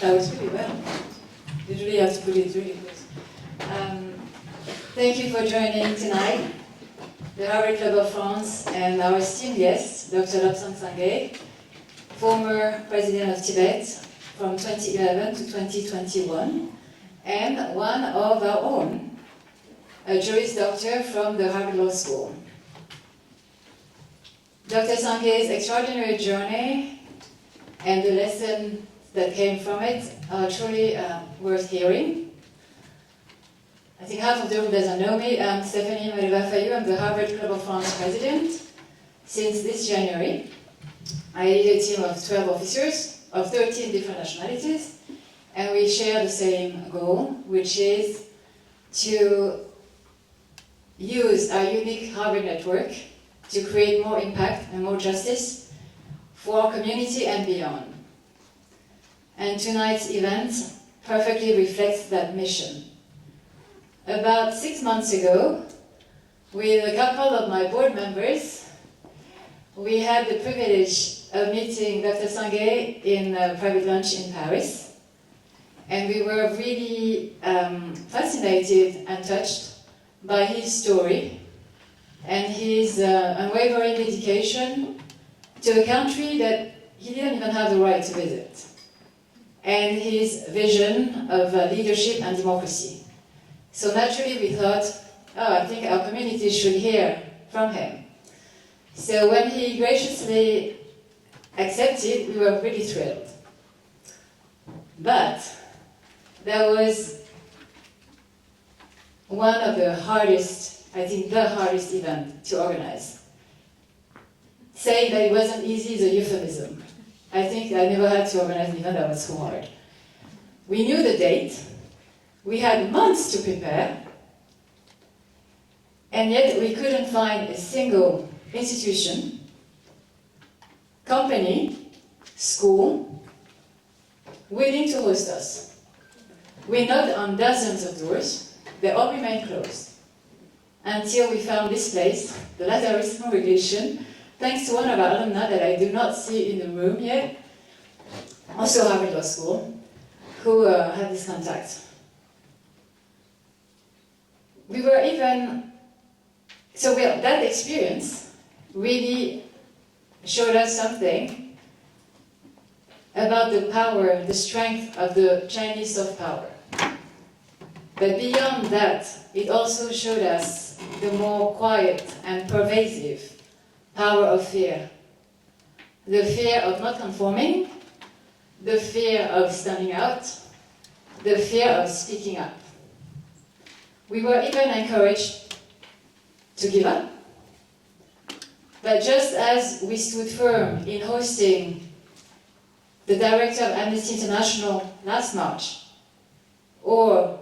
That was really well. You really have to put it really good. Thank you for joining tonight, the Harvard Club of France and our esteemed guest, Dr. Lobsang Sangay, former president of Tibet from 2011 to 2021, and one of our own, a Juris Doctor from the Harvard Law School. Dr. Sangay's extraordinary journey and the lesson that came from it are truly worth hearing. I think half of the room doesn't know me. I'm Stéphanie Maleva-Fayou. I'm the Harvard Club of France president since this January. I lead a team of 12 officers of 13 different nationalities, and we share the same goal, which is to use our unique Harvard network to create more impact and more justice for our community and beyond. And tonight's event perfectly reflects that mission. About 6 months ago, with a couple of my board members, we had the privilege of meeting Dr. Sangay in a private lunch in Paris. And we were really fascinated and touched by his story and his unwavering dedication to a country that he didn't even have the right to visit, and his vision of leadership and democracy. So naturally we thought, I think our community should hear from him. So when he graciously accepted, we were really thrilled. But there was one of the hardest, I think the hardest event to organize. Saying that it wasn't easy is a euphemism. I think I never had to organize an event that was so hard. We knew the date, we had months to prepare, and yet we couldn't find a single institution, company, school, willing to host us. We knocked on dozens of doors, they all remained closed, until we found this place, the Lazarus Congregation, thanks to one of our alumni that I do not see in the room yet, also Harvard Law School, who had this contact. We were even, that experience really showed us something about the power, the strength of the Chinese soft power. But beyond that, it also showed us the more quiet and pervasive power of fear. The fear of not conforming, the fear of standing out, the fear of speaking up. We were even encouraged to give up. But just as we stood firm in hosting the director of Amnesty International last March, or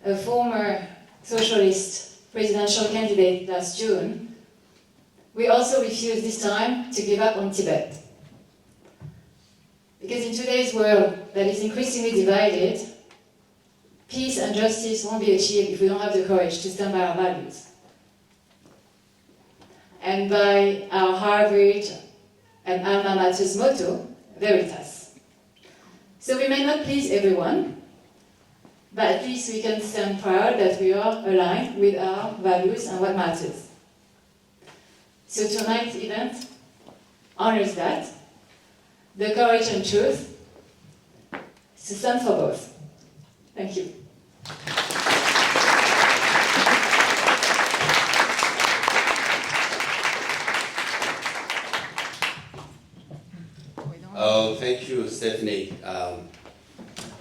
a former socialist presidential candidate last June, we also refused this time to give up on Tibet. Because in today's world that is increasingly divided, peace and justice won't be achieved if we don't have the courage to stand by our values. And by our Harvard and Alma Mater's motto, Veritas. So we may not please everyone, but at least we can stand proud that we are aligned with our values and what matters. So tonight's event honors that, the courage and truth, to stand for both. Thank you. Oh, thank you, Stephanie. And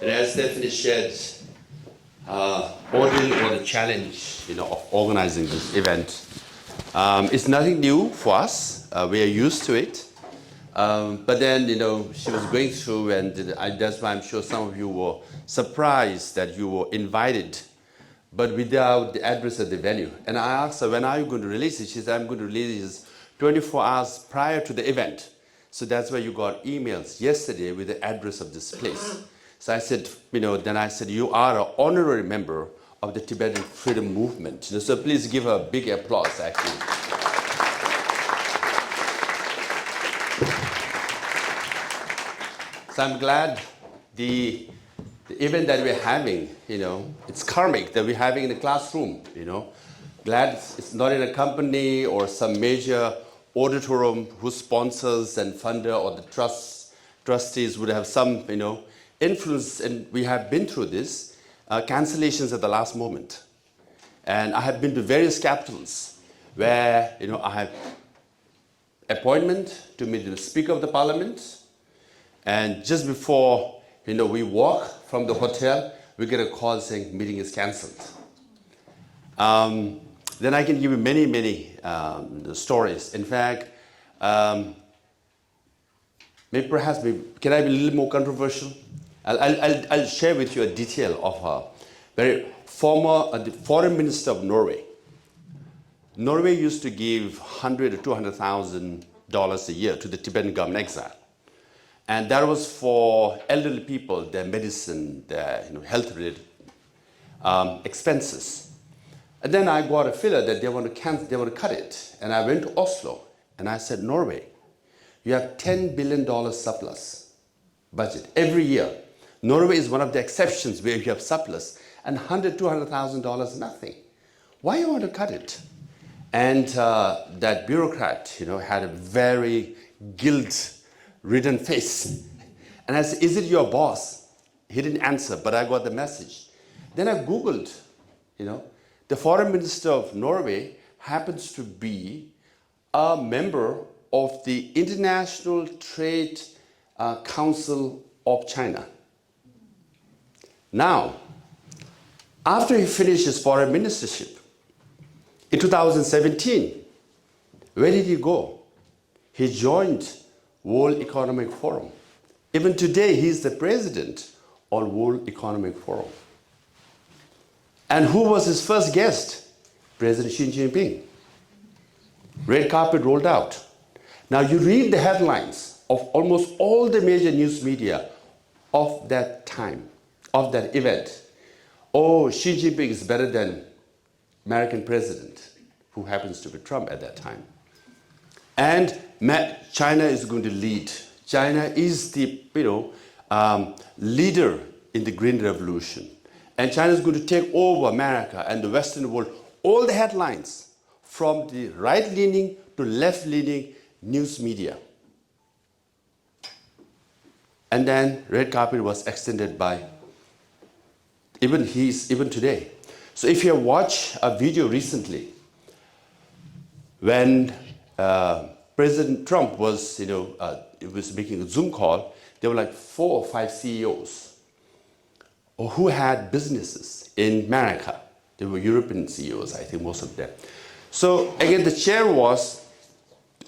as Stephanie shared, ordeal or the challenge, of organizing this event, it's nothing new for us. We are used to it. But then, she was going through, and that's why I'm sure some of you were surprised that you were invited, but without the address of the venue. And I asked her, when are you going to release it? She said, I'm going to release it 24 hours prior to the event. So that's why you got emails yesterday with the address of this place. So I said, then I said, you are an honorary member of the Tibetan Freedom Movement. So please give her a big applause, actually. So I'm glad the event that we're having, it's karmic that we're having in the classroom. Glad it's not in a company or some major auditorium whose sponsors and funder or the trustees would have some, influence. And we have been through this, cancellations at the last moment. And I have been to various capitals where, I have appointment to meet the Speaker of the Parliament. And just before, we walk from the hotel, we get a call saying meeting is cancelled. Then I can give you many, many stories. In fact, can I be a little more controversial? I'll share with you a detail of her. The foreign minister of Norway. Norway used to give $100,000 or $200,000 a year to the Tibetan government exile. And that was for elderly people, their medicine, their health-related expenses. And then I got a feeler that they want to cut it. And I went to Oslo, and I said, Norway, you have $10 billion surplus budget every year. Norway is one of the exceptions where you have surplus, and $100,000, $200,000 nothing. Why you want to cut it? And that bureaucrat, had a very guilt-ridden face. And I said, is it your boss? He didn't answer, but I got the message. Then I Googled, the foreign minister of Norway happens to be a member of the International Trade Council of China. Now, after he finished his foreign ministership, in 2017, where did he go? He joined World Economic Forum. Even today, he is the president of World Economic Forum. And who was his first guest? President Xi Jinping. Red carpet rolled out. Now you read the headlines of almost all the major news media of that time, of that event. Oh, Xi Jinping is better than American president, who happens to be Trump at that time. And China is going to lead. China is the leader in the Green Revolution. And China is going to take over America and the Western world. All the headlines from the right-leaning to left-leaning news media. And then red carpet was extended by even today. So if you watch a video recently, when President Trump was, was making a Zoom call, there were like 4 or 5 CEOs who had businesses in America. They were European CEOs, I think, most of them. So again, the chair was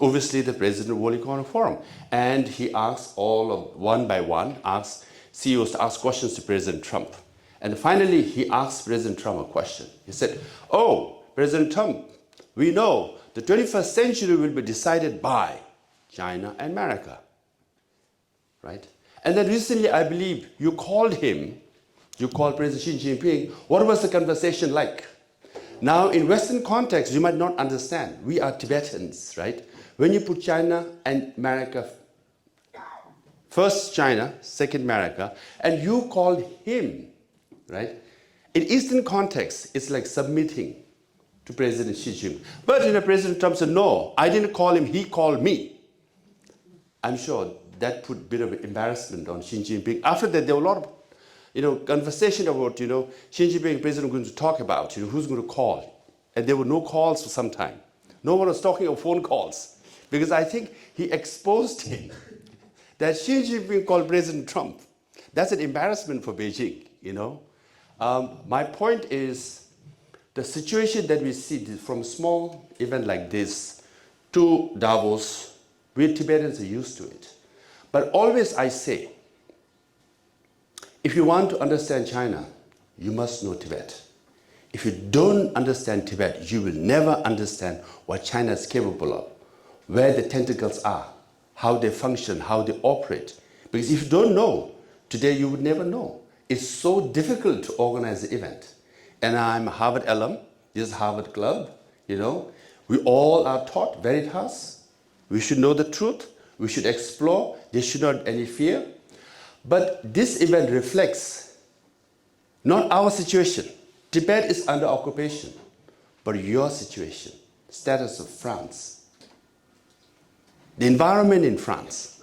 obviously the president of World Economic Forum. And he asked one by one, asked CEOs to ask questions to President Trump. And finally, he asked President Trump a question. He said, oh, President Trump, we know the 21st century will be decided by China and America, right? And then recently, I believe you called President Xi Jinping. What was the conversation like? Now, in Western context, you might not understand. We are Tibetans, right? When you put China and America, first China, second America, and you call him, right? In Eastern context, it's like submitting to President Xi Jinping. But President Trump said, no, I didn't call him, he called me. I'm sure that put a bit of embarrassment on Xi Jinping. After that, there were a lot of conversation about, Xi Jinping, president, going to talk about, who's going to call. And there were no calls for some time. No one was talking of phone calls. Because I think he exposed him that Xi Jinping called President Trump. That's an embarrassment for Beijing, My point is, the situation that we see from a small event like this to Davos, we Tibetans are used to it. But always I say, if you want to understand China, you must know Tibet. If you don't understand Tibet, you will never understand what China is capable of, where the tentacles are, how they function, how they operate. Because if you don't know, today you would never know. It's so difficult to organize the event. And I'm a Harvard alum, this is Harvard Club, We all are taught veritas. We should know the truth. We should explore. There should not be any fear. But this event reflects not our situation. Tibet is under occupation, but your situation, status of France, the environment in France.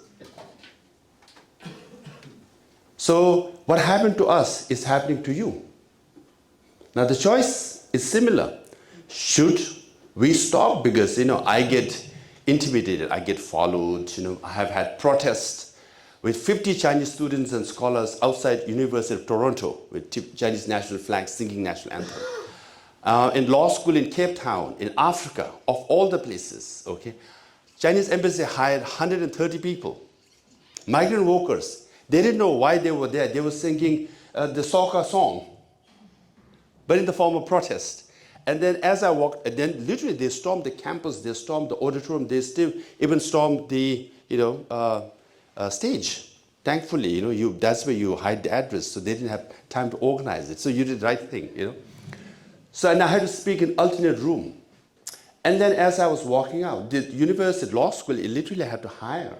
So what happened to us is happening to you. Now the choice is similar. Should we stop? Because, I get intimidated, I get followed, I have had protests with 50 Chinese students and scholars outside University of Toronto with Chinese national flag singing national anthem. In law school in Cape Town, in Africa, of all the places, okay? Chinese embassy hired 130 people, migrant workers. They didn't know why they were there. They were singing the soccer song, but in the form of protest. And then as I walked, and then literally they stormed the campus, they stormed the auditorium, they still even stormed the stage. Thankfully, that's where you hide the address, so they didn't have time to organize it. So you did the right thing, So and I had to speak in alternate room. And then as I was walking out, the university law school, it literally had to hire,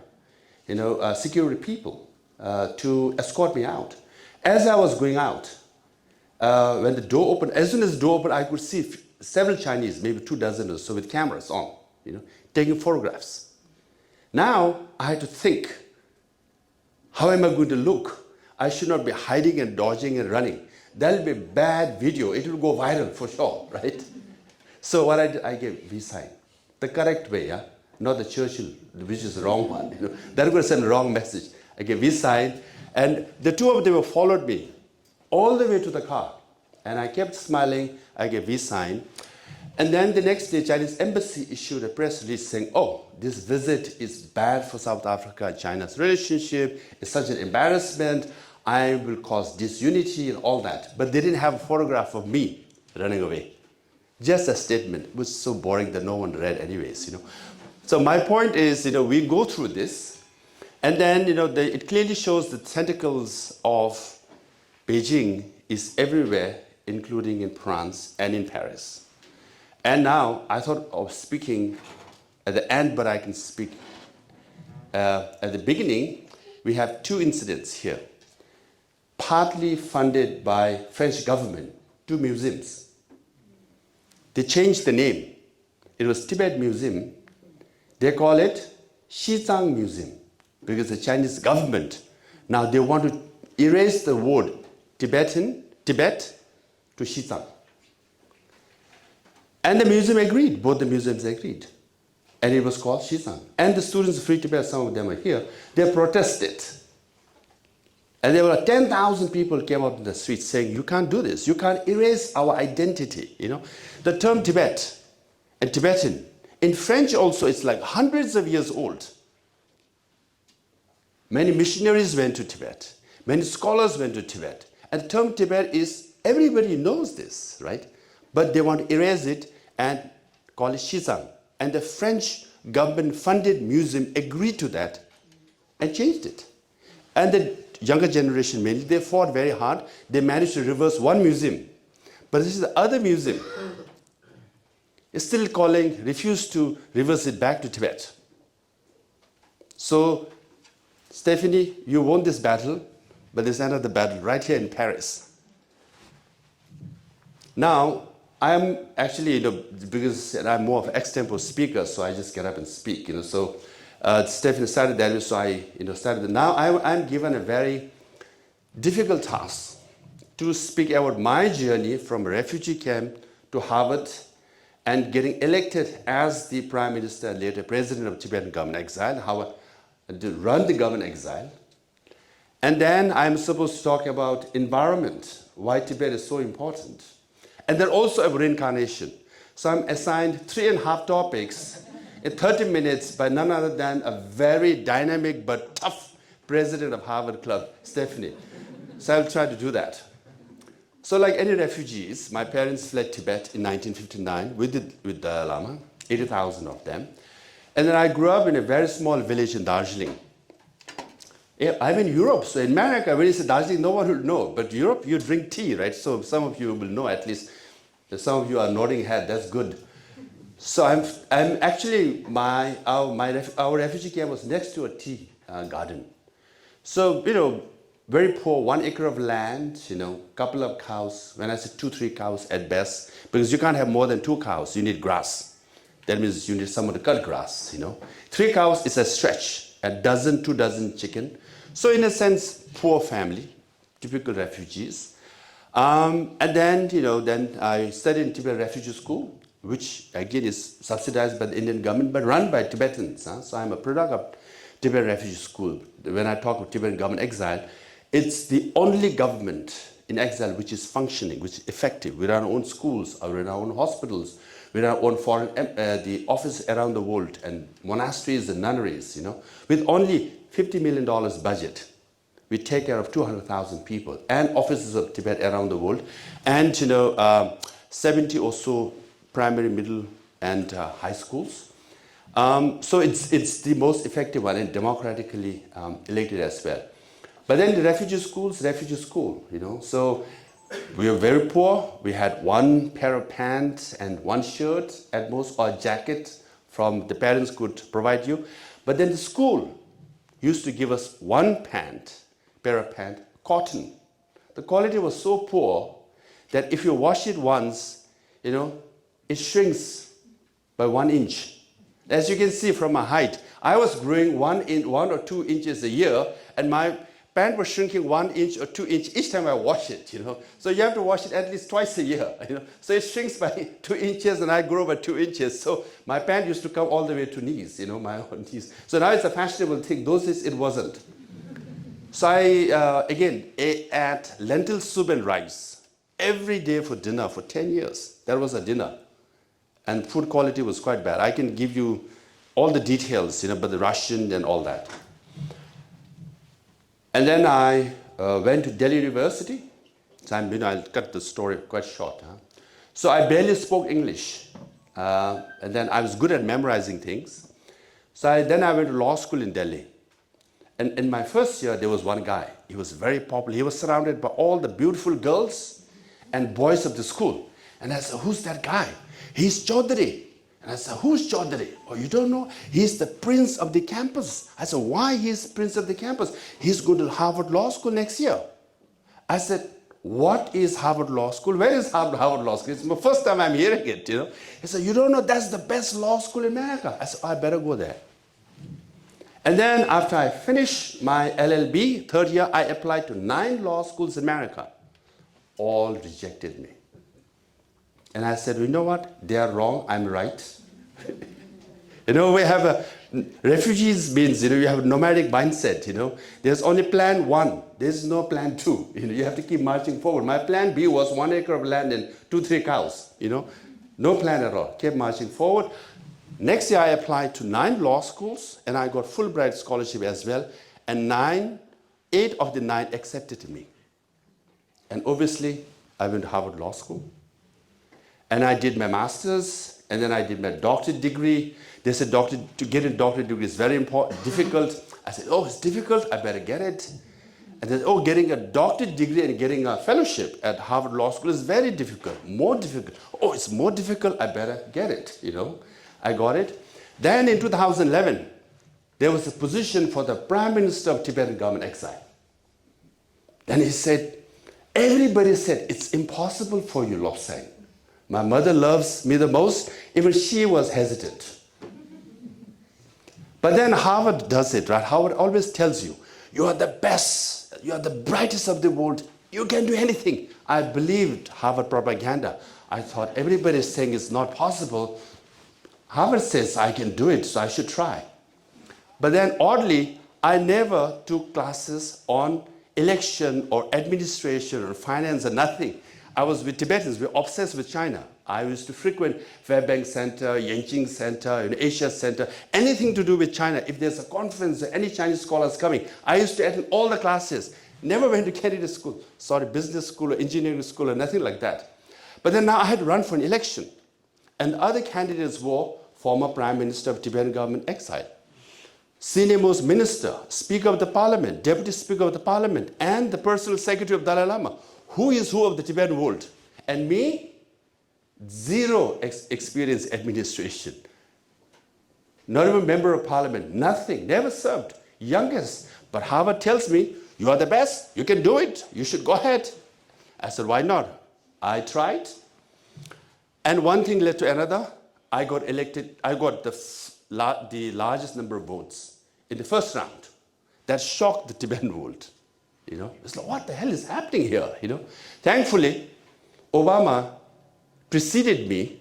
security people to escort me out. As I was going out, when the door opened, as soon as the door opened, I could see several Chinese, maybe 24 or so, with cameras on, taking photographs. Now I had to think, how am I going to look? I should not be hiding and dodging and running. That'll be a bad video. It will go viral for sure, right? So what I did, I gave V sign, the correct way, yeah, not the Churchill, which is the wrong one. That would send the wrong message. I gave V sign, and the two of them followed me all the way to the car. And I kept smiling, I gave V sign. And then the next day, Chinese embassy issued a press release saying, oh, this visit is bad for South Africa and China's relationship. It's such an embarrassment. I will cause disunity and all that. But they didn't have a photograph of me running away. Just a statement, which was so boring that no one read anyways, So my point is, we go through this. And then, it clearly shows the tentacles of Beijing is everywhere, including in France and in Paris. And now I thought of speaking at the end, but I can speak at the beginning. We have two incidents here, partly funded by French government, two museums. They changed the name. It was Tibet Museum. They call it Xizang Museum because the Chinese government, now they want to erase the word Tibet to Xizang. And the museum agreed, both the museums agreed. And it was called Xizang. And the students of Free Tibet, some of them are here, they protested. And there were 10,000 people came out in the streets saying, you can't do this, you can't erase our identity, The term Tibet and Tibetan, in French also, it's like hundreds of years old. Many missionaries went to Tibet. Many scholars went to Tibet. And the term Tibet is, everybody knows this, right? But they want to erase it and call it Xizang. And the French government-funded museum agreed to that and changed it. And the younger generation mainly, they fought very hard. They managed to reverse one museum. But this is the other museum. It's still refused to reverse it back to Tibet. So, Stephanie, you won this battle, but there's another battle right here in Paris. Now, I am actually, because I'm more of an extempore speaker, so I just get up and speak, So, Stephanie started that, so I, started. Now, I'm given a very difficult task to speak about my journey from a refugee camp to Harvard and getting elected as the Prime Minister, later President of Tibetan government exile, how to run the government exile. And then I'm supposed to talk about environment, why Tibet is so important. And then also about reincarnation. So I'm assigned 3.5 topics in 30 minutes by none other than a very dynamic but tough president of Harvard Club, Stephanie. So I'll try to do that. So like any refugees, my parents fled Tibet in 1959 with the Dalai Lama, 80,000 of them. And then I grew up in a very small village in Darjeeling. I'm in Europe, so in America, when you say Darjeeling, no one will know. But Europe, you drink tea, right? So some of you will know at least. Some of you are nodding head, that's good. So I'm actually, our refugee camp was next to a tea garden. So, very poor, 1 acre of land, couple of cows. When I say 2, 3 cows at best, because you can't have more than 2 cows, you need grass. That means you need someone to cut grass, 3 cows is a stretch, a dozen, 2 dozen chicken. So in a sense, poor family, typical refugees. And then, then I studied in Tibet Refugee School, which again is subsidized by the Indian government, but run by Tibetans. So I'm a product of Tibet Refugee School. When I talk of Tibetan government exile, it's the only government in exile which is functioning, which is effective, with our own schools, with our own hospitals, with our own foreign the office around the world, and monasteries and nunneries, with only $50 million budget. We take care of 200,000 people and offices of Tibet around the world, and 70 or so primary, middle, and high schools. So it's the most effective one and democratically elected as well. But then the refugee school, So we were very poor. We had 1 pair of pants and 1 shirt at most, or a jacket from the parents could provide you. But then the school used to give us 1 pair of pants, cotton. The quality was so poor that if you wash it once, it shrinks by 1 inch. As you can see from my height, I was growing 1 or 2 inches a year, and my pant was shrinking 1 inch or 2 inch each time I wash it, So you have to wash it at least twice a year, So it shrinks by 2 inches, and I grow by 2 inches. So my pant used to come all the way to knees, my own knees. So now it's a fashionable thing. Those days it wasn't. So I, again, ate lentil soup and rice every day for dinner for 10 years. That was a dinner. And food quality was quite bad. I can give you all the details, but the Russian and all that. And then I went to Delhi University. So I'll cut the story quite short. So I barely spoke English. And then I was good at memorizing things. So then I went to law school in Delhi. And in my first year, there was one guy. He was very popular. He was surrounded by all the beautiful girls and boys of the school. And I said, who's that guy? He's Chaudhary. And I said, who's Chaudhary? Oh, you don't know? He's the prince of the campus. I said, why he's prince of the campus? He's going to Harvard Law School next year. I said, what is Harvard Law School? Where is Harvard Law School? It's the first time I'm hearing it, He said, you don't know, that's the best law school in America. I said, I better go there. And then after I finished my LLB, 3rd year, I applied to 9 law schools in America. All rejected me. And I said, you know what? They are wrong, I'm right. We have refugees means, you have a nomadic mindset, There's only plan 1. There's no plan 2. You have to keep marching forward. My plan B was 1 acre of land and 2, 3 cows, No plan at all. Kept marching forward. Next year, I applied to 9 law schools, and I got Fulbright scholarship as well. And 8 of the 9 accepted me. And obviously, I went to Harvard Law School. And I did my master's, and then I did my doctorate degree. They said to get a doctorate degree is very important, difficult. I said, oh, it's difficult, I better get it. And then, oh, getting a doctorate degree and getting a fellowship at Harvard Law School is very difficult, more difficult. Oh, it's more difficult, I better get it, I got it. Then in 2011, there was a position for the Prime Minister of Tibetan government exile. Then he said, everybody said, it's impossible for you, Lobsang. My mother loves me the most. Even she was hesitant. But then Harvard does it, right? Harvard always tells you, you are the best, you are the brightest of the world, you can do anything. I believed Harvard propaganda. I thought everybody is saying it's not possible. Harvard says I can do it, so I should try. But then oddly, I never took classes on election or administration or finance or nothing. I was with Tibetans, we were obsessed with China. I used to frequent Fairbanks Center, Yanqing Center, Asia Center, anything to do with China. If there's a conference, any Chinese scholars coming, I used to attend all the classes. Never went to candidate school, business school or engineering school or nothing like that. But then now I had to run for an election. And other candidates were former Prime Minister of Tibetan government exile, senior most minister, Speaker of the Parliament, Deputy Speaker of the Parliament, and the personal secretary of Dalai Lama. Who is who of the Tibetan world? And me, zero experience administration. Not even member of parliament, nothing, never served. Youngest. But Harvard tells me, You are the best. You can do it. You should go ahead. I said, why not? I tried. And one thing led to another. I got elected. I got the largest number of votes in the first round. That shocked the Tibetan world. It's like, what the hell is happening here? Thankfully, Obama preceded me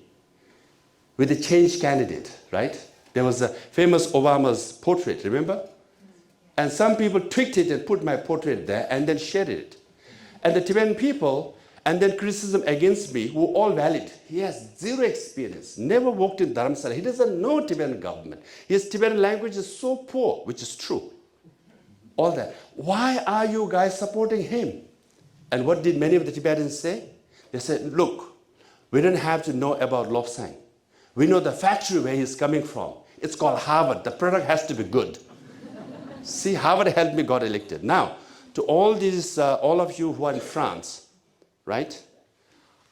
with a change candidate, right? There was a famous Obama's portrait, remember? And some people tweaked it and put my portrait there and then shared it. And the Tibetan people, and then criticism against me, were all valid. He has zero experience, never worked in Dharamsala. He doesn't know Tibetan government. His Tibetan language is so poor, which is true. All that. Why are you guys supporting him? And what did many of the Tibetans say? They said, look, we don't have to know about Lobsang. We know the factory where he's coming from. It's called Harvard. The product has to be good. See, Harvard helped me got elected. Now, to all these, all of you who are in France, right?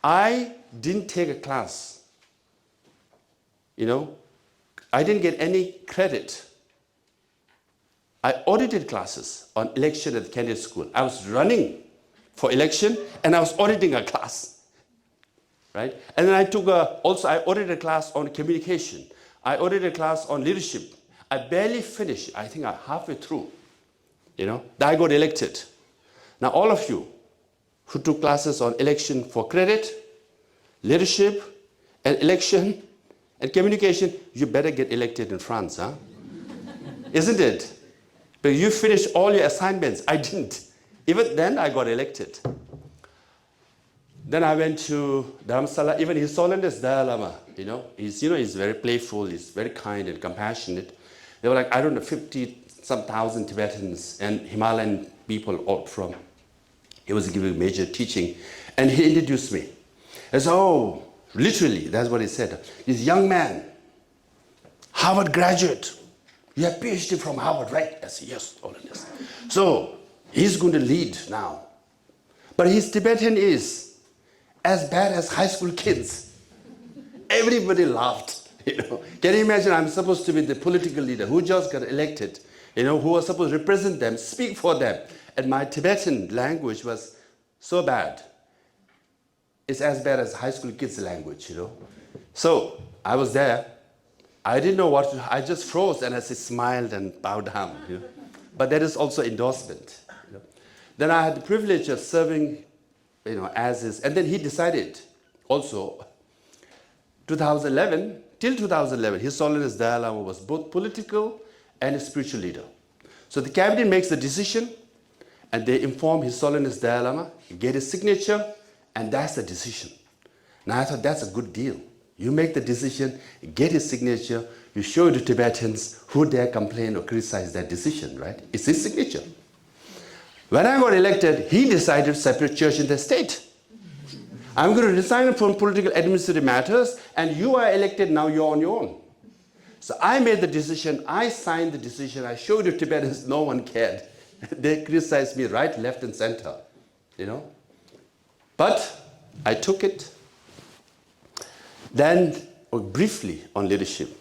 I didn't take a class. I didn't get any credit. I audited classes on election at the candidate school. I was running for election and I was auditing a class, right? And then I audited a class on communication. I audited a class on leadership. I barely finished. I think I'm halfway through. Then I got elected. Now all of you who took classes on election for credit, leadership, and election, and communication, you better get elected in France, huh? Isn't it? But you finished all your assignments. I didn't. Even then, I got elected. Then I went to Dharamsala. Even His Holiness Dalai Lama, he's very playful. He's very kind and compassionate. There were 50-some thousand Tibetans and Himalayan people all from. He was giving major teaching, and he introduced me. I said, oh, literally, that's what he said. This young man, Harvard graduate. You have PhD from Harvard, right? I said, yes, Holiness. So he's going to lead now. But his Tibetan is as bad as high school kids. Everybody laughed. Can you imagine? I'm supposed to be the political leader who just got elected, who was supposed to represent them, speak for them. And my Tibetan language was so bad. It's as bad as high school kids' language, So I was there. I didn't know what to, I just froze and I smiled and bowed down. But that is also endorsement. Then I had the privilege of serving, as is. And then he decided also, 2011, till 2011, His Holiness Dalai Lama was both political and a spiritual leader. So the cabinet makes the decision and they inform His Holiness Dalai Lama, get his signature, and that's the decision. Now I thought that's a good deal. You make the decision, get his signature, you show it to Tibetans who dare complain or criticize that decision, right? It's his signature. When I got elected, he decided to separate church and the state. I'm going to resign from political administrative matters, and you are elected, now you're on your own. So I made the decision, I signed the decision, I showed it to Tibetans, no one cared. They criticized me right, left, and center, But I took it. Then, briefly on leadership.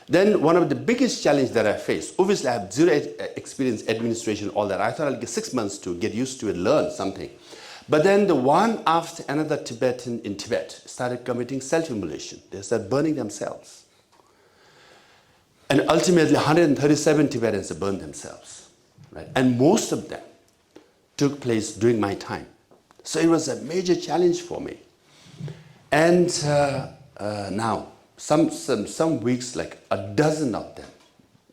Then one of the biggest challenges that I faced, obviously I have zero experience, administration, all that. I thought I'd get 6 months to get used to it, learn something. But then the one after another Tibetan in Tibet started committing self-immolation. They started burning themselves. And ultimately 137 Tibetans burned themselves. Right? And most of them took place during my time. So it was a major challenge for me. And now, some weeks, like a dozen of them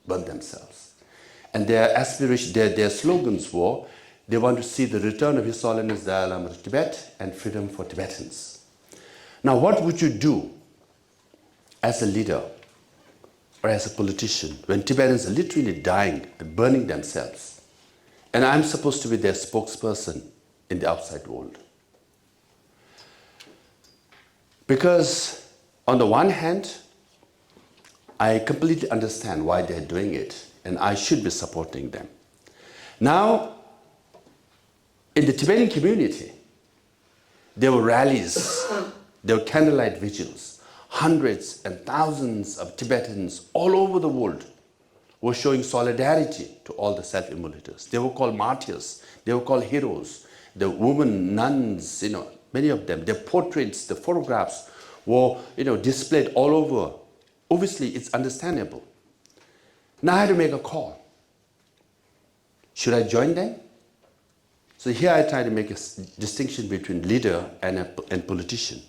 burned themselves. And their aspiration, their slogans were, they want to see the return of His Holiness Dalai Lama to Tibet and freedom for Tibetans. Now, what would you do as a leader or as a politician when Tibetans are literally dying and burning themselves? And I'm supposed to be their spokesperson in the outside world. Because on the one hand, I completely understand why they're doing it, and I should be supporting them. Now, in the Tibetan community, there were rallies, there were candlelight vigils. Hundreds and thousands of Tibetans all over the world were showing solidarity to all the self-immolators. They were called martyrs. They were called heroes. The women, nuns, many of them, their portraits, the photographs were, displayed all over. Obviously, it's understandable. Now I had to make a call. Should I join them? So here I try to make a distinction between leader and politician.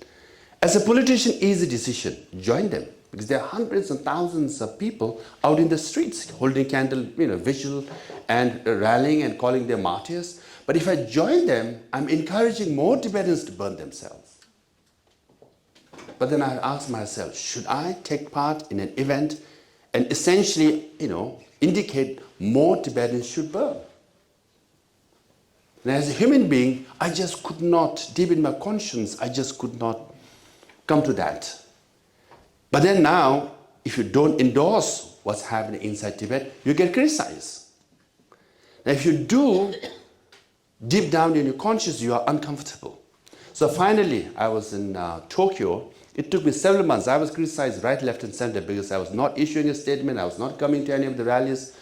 As a politician, easy decision, join them. Because there are hundreds and thousands of people out in the streets holding candle, vigil and rallying and calling them martyrs. But if I join them, I'm encouraging more Tibetans to burn themselves. But then I ask myself, should I take part in an event and essentially, indicate more Tibetans should burn? And as a human being, I just could not, deep in my conscience, I just could not come to that. But then now, if you don't endorse what's happening inside Tibet, you get criticized. Now if you do, deep down in your conscience, you are uncomfortable. So finally, I was in Tokyo. It took me several months. I was criticized right, left, and center because I was not issuing a statement. I was not coming to any of the rallies.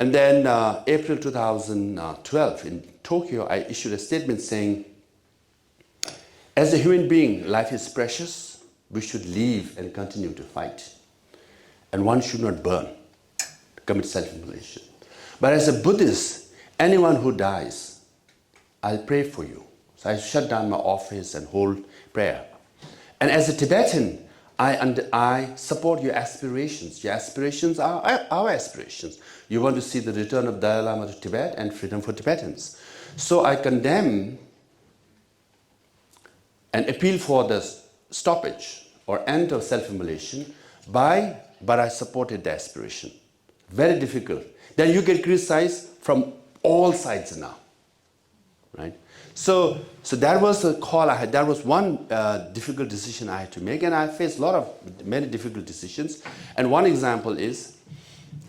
And then April 2012 in Tokyo, I issued a statement saying, as a human being, life is precious. We should live and continue to fight. And one should not burn, commit self-immolation. But as a Buddhist, anyone who dies, I'll pray for you. So I shut down my office and hold prayer. And as a Tibetan, I support your aspirations. Your aspirations are our aspirations. You want to see the return of Dalai Lama to Tibet and freedom for Tibetans. So I condemn and appeal for the stoppage or end of self-immolation, but I supported the aspiration. Very difficult. Then you get criticized from all sides now, right? So that was the call I had. That was one difficult decision I had to make, and I faced many difficult decisions. And one example is,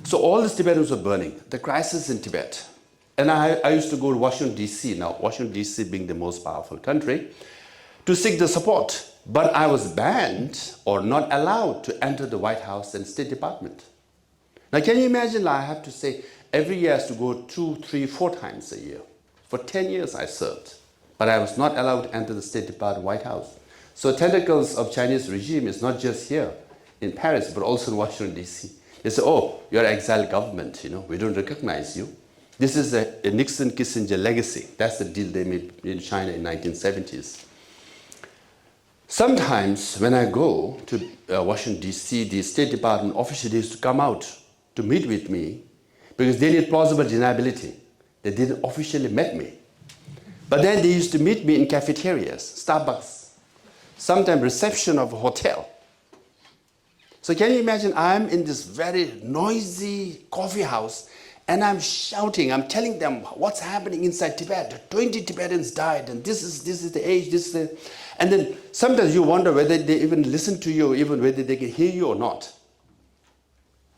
so all these Tibetans were burning, the crisis in Tibet. And I used to go to Washington, D.C., now Washington, D.C. being the most powerful country, to seek the support. But I was banned or not allowed to enter the White House and State Department. Now can you imagine, I have to say, every year I have to go 2, 3, 4 times a year. For 10 years I served, but I was not allowed to enter the State Department, White House. So tentacles of Chinese regime is not just here in Paris, but also in Washington, D.C. They say, oh, you're an exiled government, we don't recognize you. This is a Nixon-Kissinger legacy. That's the deal they made in China in 1970s. Sometimes when I go to Washington, D.C., the State Department officials used to come out to meet with me because they need plausible deniability. They didn't officially meet me. But then they used to meet me in cafeterias, Starbucks, sometimes reception of a hotel. So can you imagine, I'm in this very noisy coffee house and I'm shouting, I'm telling them what's happening inside Tibet. 20 Tibetans died and this is the age, this is the... And then sometimes you wonder whether they even listen to you, even whether they can hear you or not.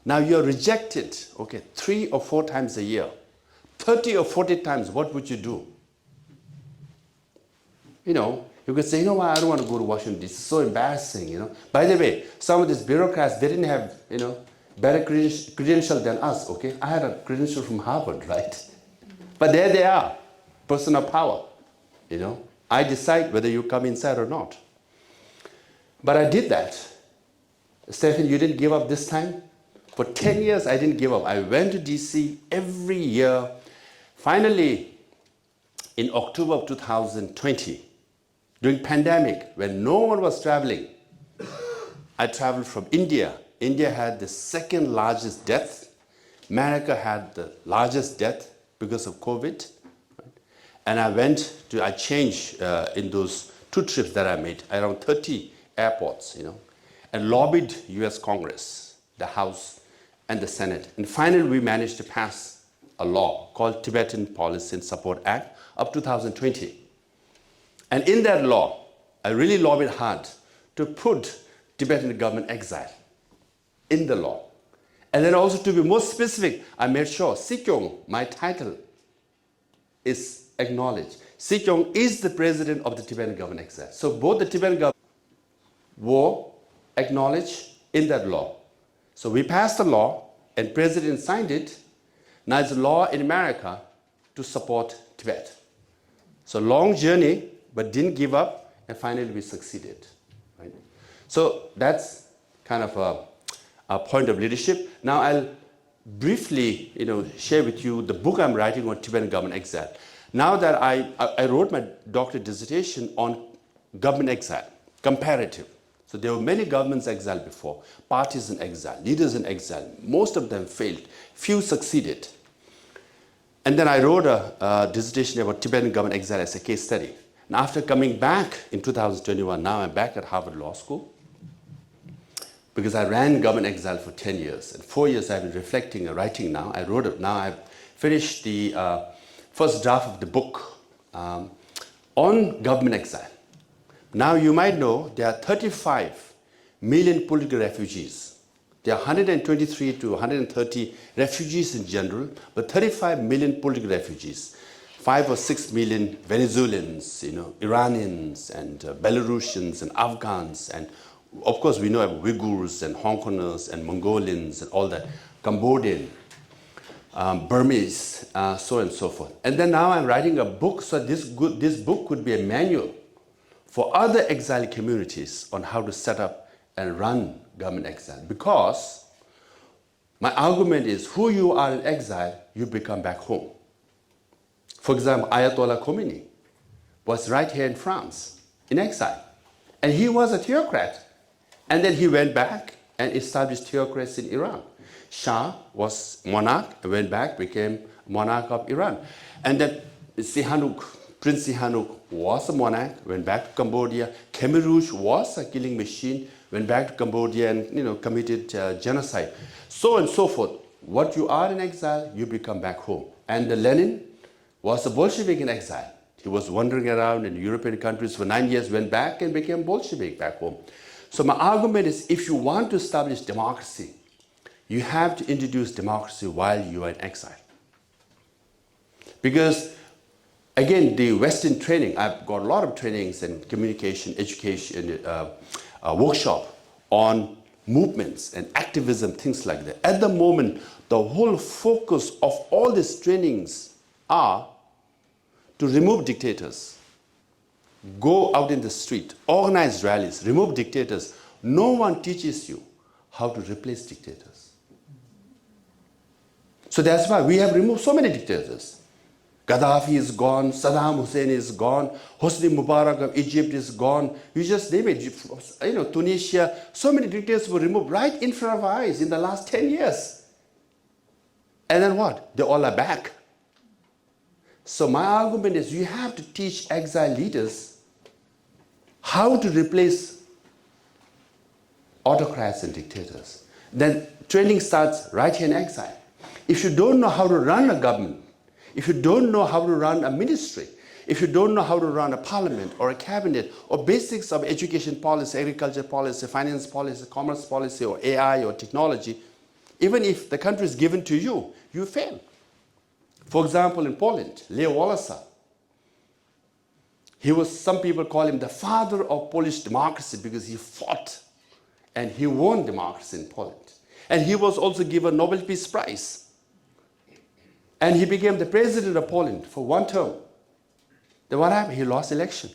Now you're rejected, 3 or 4 times a year. 30 or 40 times, what would you do? You could say, what, I don't want to go to Washington, D.C. It's so embarrassing, By the way, some of these bureaucrats, they didn't have, better credential than us, I had a credential from Harvard, right? But there they are, person of power, I decide whether you come inside or not. But I did that. Stephen, you didn't give up this time? For 10 years, I didn't give up. I went to D.C. every year. Finally, in October of 2020, during pandemic, when no one was traveling, I traveled from India. India had the second largest death. America had the largest death because of COVID. Right? And I changed in those 2 trips that I made, around 30 airports, and lobbied US Congress, the House, and the Senate. And finally, we managed to pass a law called Tibetan Policy and Support Act of 2020. And in that law, I really lobbied hard to put Tibetan government exile in the law. And then also to be more specific, I made sure Sikyong, my title, is acknowledged. Sikyong is the president of the Tibetan government exile. So both the Tibetan government were acknowledged in that law. So we passed the law, and president signed it. Now it's a law in America to support Tibet. So long journey, but didn't give up, and finally we succeeded. Right? So that's kind of a point of leadership. Now I'll briefly, share with you the book I'm writing on Tibetan government exile. Now that I wrote my doctorate dissertation on government exile, comparative. So there were many governments exiled before, parties in exile, leaders in exile. Most of them failed. Few succeeded. And then I wrote a dissertation about Tibetan government exile as a case study. And after coming back in 2021, now I'm back at Harvard Law School because I ran government exile for 10 years. And 4 years I've been reflecting and writing now. I wrote it. Now I've finished the first draft of the book on government exile. Now you might know there are 35 million political refugees. There are 123 to 130 refugees in general, but 35 million political refugees. 5 or 6 million Venezuelans, Iranians and Belarusians and Afghans, and of course we know about Uyghurs and Hong Kongers and Mongolians and all that, Cambodian, Burmese, so on and so forth. And then now I'm writing a book, so this book could be a manual for other exiled communities on how to set up and run government exile. Because my argument is, who you are in exile, you become back home. For example, Ayatollah Khomeini was right here in France, in exile. And he was a theocrat. And then he went back and established theocracy in Iran. Shah was monarch, went back, became monarch of Iran. And then Sihanouk, Prince Sihanouk was a monarch, went back to Cambodia. Khmer Rouge was a killing machine, went back to Cambodia and committed genocide. So on and so forth. What you are in exile, you become back home. And Lenin was a Bolshevik in exile. He was wandering around in European countries for 9 years, went back and became Bolshevik back home. So my argument is, if you want to establish democracy, you have to introduce democracy while you are in exile. Because again, the Western training, I've got a lot of trainings and communication, education, workshop on movements and activism, things like that. At the moment, the whole focus of all these trainings are to remove dictators. Go out in the street, organize rallies, remove dictators. No one teaches you how to replace dictators. So that's why we have removed so many dictators. Gaddafi is gone, Saddam Hussein is gone, Hosni Mubarak of Egypt is gone. You just name it. Tunisia, so many dictators were removed right in front of our eyes in the last 10 years. And then what? They all are back. So my argument is, you have to teach exile leaders how to replace autocrats and dictators. Then training starts right here in exile. If you don't know how to run a government, if you don't know how to run a ministry, if you don't know how to run a parliament or a cabinet or basics of education policy, agriculture policy, finance policy, commerce policy, or AI or technology, even if the country is given to you, you fail. For example, in Poland, Lech Walesa, some people call him the father of Polish democracy because he fought and he won democracy in Poland. And he was also given Nobel Peace Prize. And he became the president of Poland for one term. Then what happened? He lost election.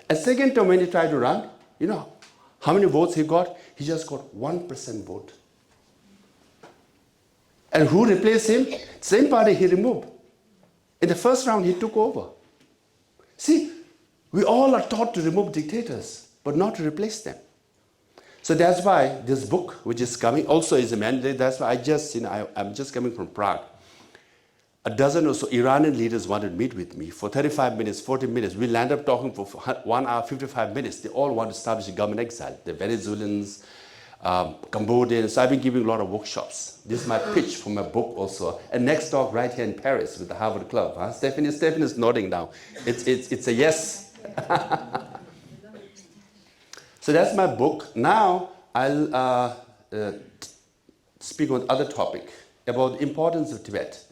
A second term when he tried to run, how many votes he got? He just got 1% vote. And who replaced him? Same party he removed. In the first round, he took over. See, we all are taught to remove dictators, but not to replace them. So that's why this book, which is coming, also is a mandate. That's why I'm just coming from Prague. A dozen or so Iranian leaders wanted to meet with me for 35 minutes, 40 minutes. We land up talking for 1 hour, 55 minutes. They all want to establish a government exile. The Venezuelans, Cambodians. So I've been giving a lot of workshops. This is my pitch for my book also. And next talk right here in Paris with the Harvard Club. Huh? Stephanie is nodding now. It's a yes. So that's my book. Now I'll speak on other topic about the importance of Tibet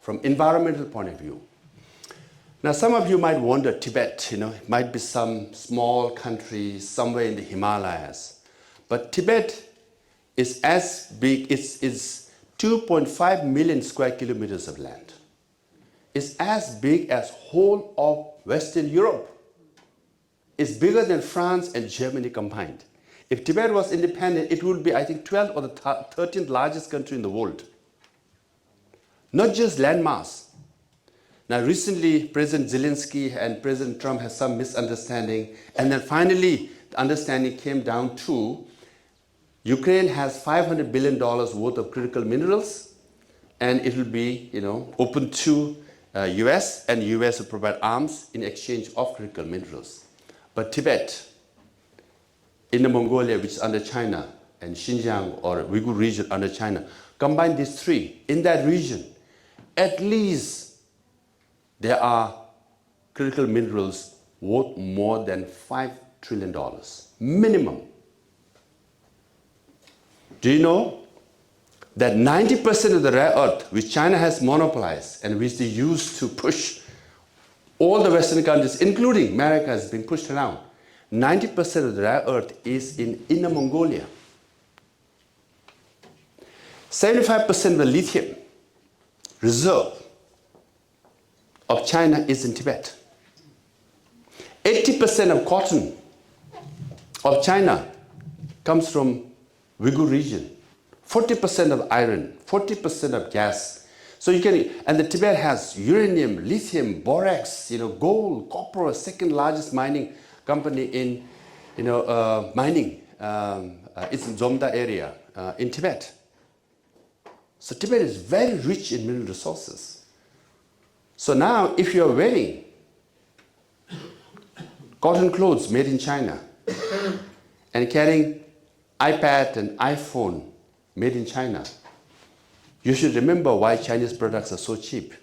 from environmental point of view. Now some of you might wonder, Tibet, it might be some small country somewhere in the Himalayas. But Tibet is as big, it's 2.5 million square kilometers of land. It's as big as whole of Western Europe. It's bigger than France and Germany combined. If Tibet was independent, it would be, I think, 12th or the 13th largest country in the world. Not just landmass. Now, recently, President Zelensky and President Trump had some misunderstanding, and then finally, the understanding came down to Ukraine has $500 billion worth of critical minerals, and it will be, open to US, and US will provide arms in exchange of critical minerals. But Tibet, Inner Mongolia, which is under China, and Xinjiang or Uyghur region under China, combine these three. In that region, at least there are critical minerals worth more than $5 trillion, minimum. Do you know that 90% of the rare earth which China has monopolized and which they use to push all the Western countries, including America, is being pushed around, 90% of the rare earth is in Inner Mongolia. 75% of the lithium reserve of China is in Tibet. 80% of cotton of China comes from Uyghur region. 40% of iron, 40% of gas. So you can, and the Tibet has uranium, lithium, borax, gold, copper, second largest mining company in, mining. It's in Zomda area in Tibet. So Tibet is very rich in mineral resources. So now, if you are wearing cotton clothes made in China and carrying iPad and iPhone made in China, you should remember why Chinese products are so cheap.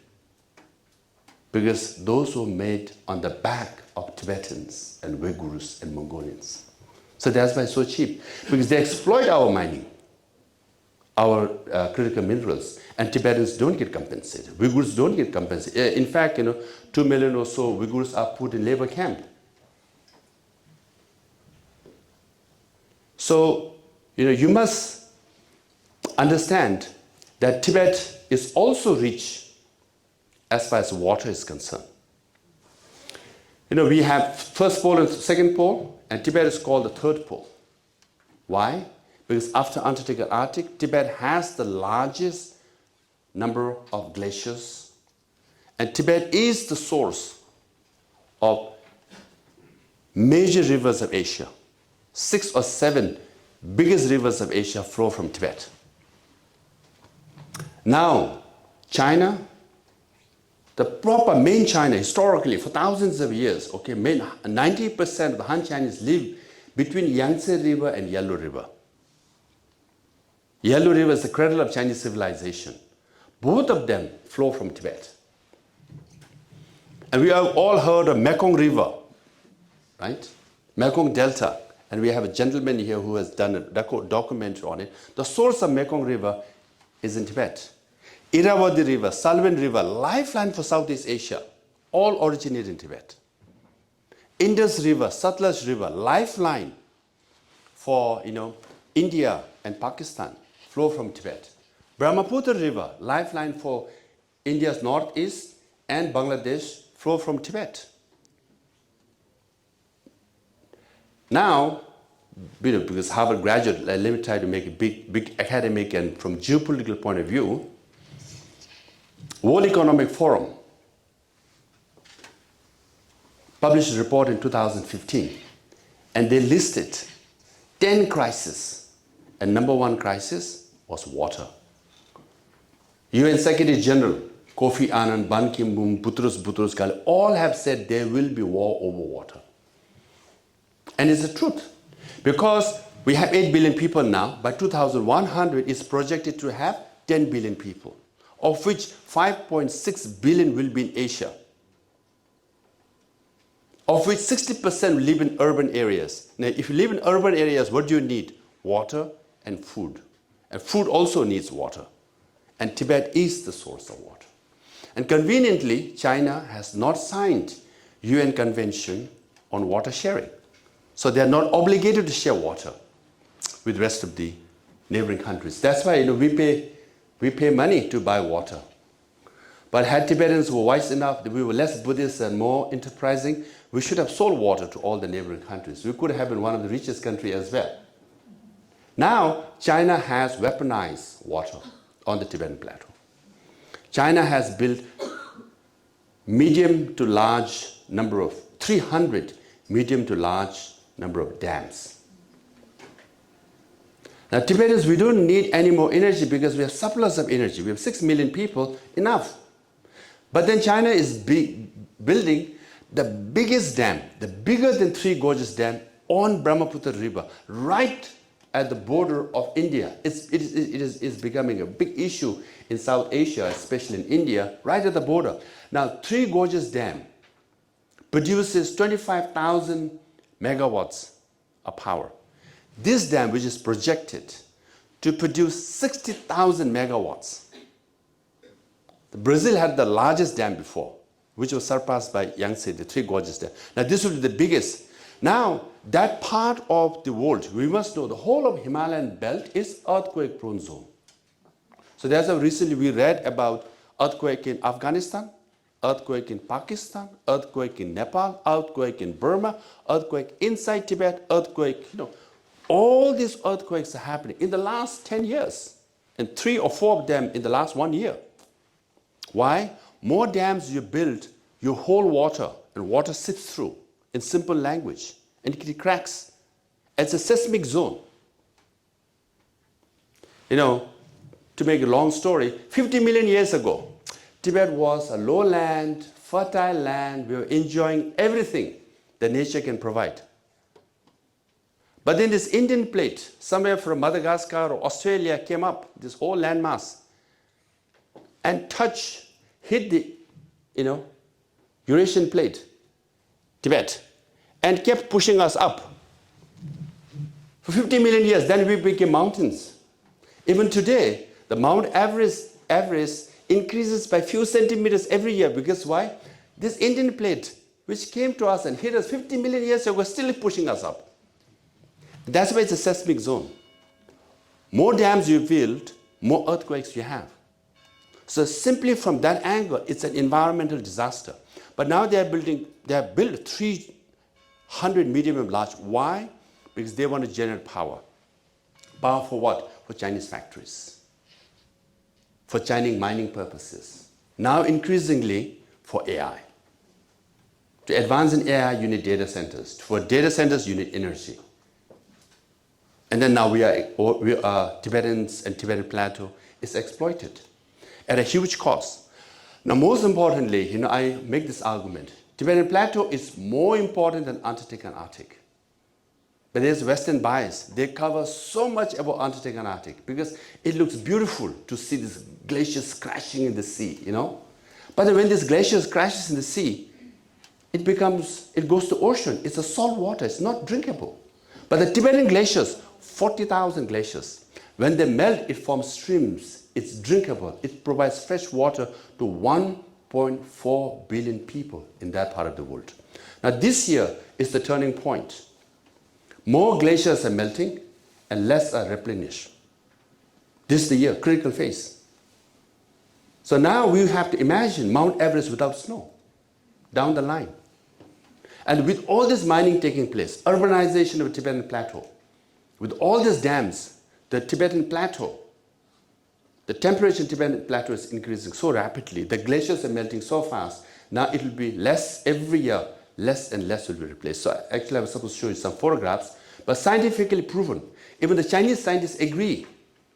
Because those were made on the back of Tibetans and Uyghurs and Mongolians. So that's why it's so cheap. Because they exploit our mining, our critical minerals, and Tibetans don't get compensated. Uyghurs don't get compensated. In fact, 2 million or so Uyghurs are put in labor camp. So, you must understand that Tibet is also rich as far as water is concerned. We have first pole and second pole, and Tibet is called the third pole. Why? Because after Antarctic and Arctic, Tibet has the largest number of glaciers, and Tibet is the source of major rivers of Asia. 6 or 7 biggest rivers of Asia flow from Tibet. Now, China, the proper main China, historically, for thousands of years, 90% of the Han Chinese live between Yangtze River and Yellow River. Yellow River is the cradle of Chinese civilization. Both of them flow from Tibet. And we have all heard of Mekong River, right? Mekong Delta. And we have a gentleman here who has done a documentary on it. The source of Mekong River is in Tibet. Irrawaddy River, Salween River, lifeline for Southeast Asia, all originate in Tibet. Indus River, Satluj River, lifeline for India and Pakistan, flow from Tibet. Brahmaputra River, lifeline for India's northeast and Bangladesh, flow from Tibet. Now, because Harvard graduate, let me try to make a big academic and from geopolitical point of view, World Economic Forum published a report in 2015, and they listed 10 crises, and number 1 crisis was water. UN Secretary General Kofi Annan, Ban Ki-moon, Boutros Ghali, all have said there will be war over water. And it's the truth, because we have 8 billion people now. By 2100, it's projected to have 10 billion people, of which 5.6 billion will be in Asia, of which 60% live in urban areas. Now, if you live in urban areas, what do you need? Water and food. And food also needs water. And Tibet is the source of water. And conveniently, China has not signed UN Convention on water sharing. So they are not obligated to share water with the rest of the neighboring countries. That's why we pay money to buy water. But had Tibetans were wise enough, we were less Buddhist and more enterprising, we should have sold water to all the neighboring countries. We could have been one of the richest countries as well. Now, China has weaponized water on the Tibetan plateau. China has built medium to large number of 300 medium to large number of dams. Now, Tibetans, we don't need any more energy because we have surplus of energy. We have 6 million people, enough. But then China is building the biggest dam, the bigger than Three Gorges Dam on Brahmaputra River, right at the border of India. It is becoming a big issue in South Asia, especially in India, right at the border. Now, Three Gorges Dam produces 25,000 megawatts of power. This dam, which is projected to produce 60,000 megawatts. Brazil had the largest dam before, which was surpassed by Yangtze, the Three Gorges Dam. Now, this will be the biggest. Now, that part of the world, we must know the whole of Himalayan belt is earthquake-prone zone. So that's why recently we read about earthquake in Afghanistan, earthquake in Pakistan, earthquake in Nepal, earthquake in Burma, earthquake inside Tibet, earthquake, all these earthquakes are happening in the last 10 years, and 3 or 4 of them in the last 1 year. Why? More dams you build, you hold water, and water sifts through in simple language, and it cracks. It's a seismic zone. To make a long story, 50 million years ago, Tibet was a lowland, fertile land. We were enjoying everything that nature can provide. But then this Indian plate, somewhere from Madagascar or Australia, came up, this whole landmass, and hit the, Eurasian plate, Tibet, and kept pushing us up. For 50 million years, then we became mountains. Even today, the Mount Everest increases by few centimeters every year. Because why? This Indian plate, which came to us and hit us 50 million years ago, was still pushing us up. That's why it's a seismic zone. More dams you build, more earthquakes you have. So simply from that angle, it's an environmental disaster. But now they have built 300 medium and large. Why? Because they want to generate power. Power for what? For Chinese factories. For Chinese mining purposes. Now increasingly for AI. To advance in AI, you need data centers. For data centers, you need energy. And then now we are Tibetans and Tibetan Plateau is exploited at a huge cost. Now, most importantly, I make this argument. Tibetan Plateau is more important than Antarctic and Arctic. But there's Western bias. They cover so much about Antarctic and Arctic because it looks beautiful to see these glaciers crashing in the sea, But then when this glaciers crashes in the sea, it goes to ocean. It's a salt water. It's not drinkable. But the Tibetan glaciers, 40,000 glaciers, when they melt, it forms streams. It's drinkable. It provides fresh water to 1.4 billion people in that part of the world. Now this year is the turning point. More glaciers are melting and less are replenished. This is the year, critical phase. So now we have to imagine Mount Everest without snow down the line. And with all this mining taking place, urbanization of the Tibetan Plateau, with all these dams, the Tibetan Plateau, the temperature in Tibetan Plateau is increasing so rapidly. The glaciers are melting so fast. Now it will be less every year. Less and less will be replaced. So actually I was supposed to show you some photographs, but scientifically proven. Even the Chinese scientists agree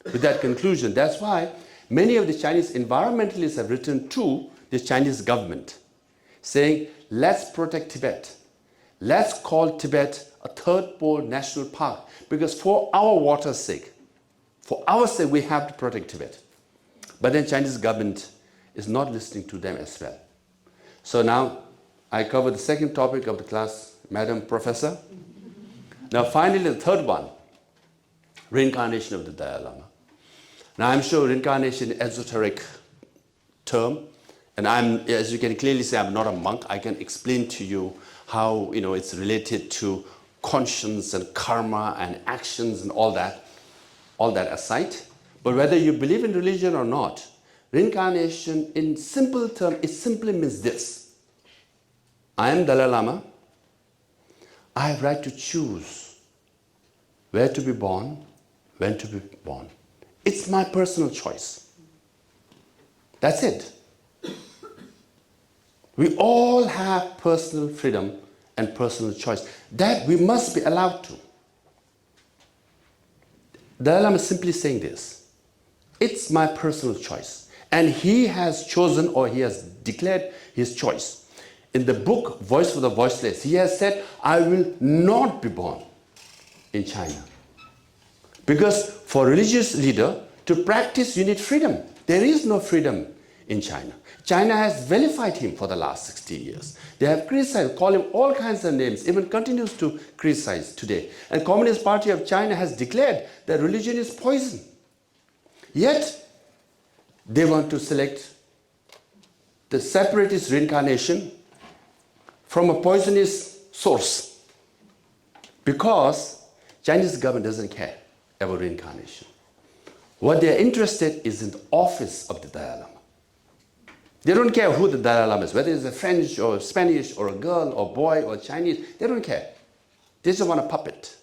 with that conclusion. That's why many of the Chinese environmentalists have written to the Chinese government saying, let's protect Tibet. Let's call Tibet a third pole national park because for our water's sake, we have to protect Tibet. But then Chinese government is not listening to them as well. So now I cover the second topic of the class, Madam Professor. Now finally the third one, reincarnation of the Dalai Lama. Now I'm sure reincarnation is an esoteric term, and as you can clearly see, I'm not a monk. I can explain to you how it's related to conscience and karma and actions and all that. all that aside. But whether you believe in religion or not, reincarnation in simple terms, it simply means this. I am Dalai Lama. I have right to choose where to be born, when to be born. It's my personal choice. That's it. We all have personal freedom and personal choice. That we must be allowed to. Dalai Lama is simply saying this. It's my personal choice. And he has chosen, or he has declared his choice. In the book, Voice for the Voiceless, he has said, I will not be born in China. Because for a religious leader to practice, you need freedom. There is no freedom in China. China has vilified him for the last 60 years. They have criticized, called him all kinds of names, even continues to criticize today. And Communist Party of China has declared that religion is poison. Yet, they want to select the separatist reincarnation from a poisonous source. Because Chinese government doesn't care about reincarnation. What they are interested is in the office of the Dalai Lama. They don't care who the Dalai Lama is, whether it's a French or Spanish or a girl or boy or Chinese, they don't care. They just want a puppet.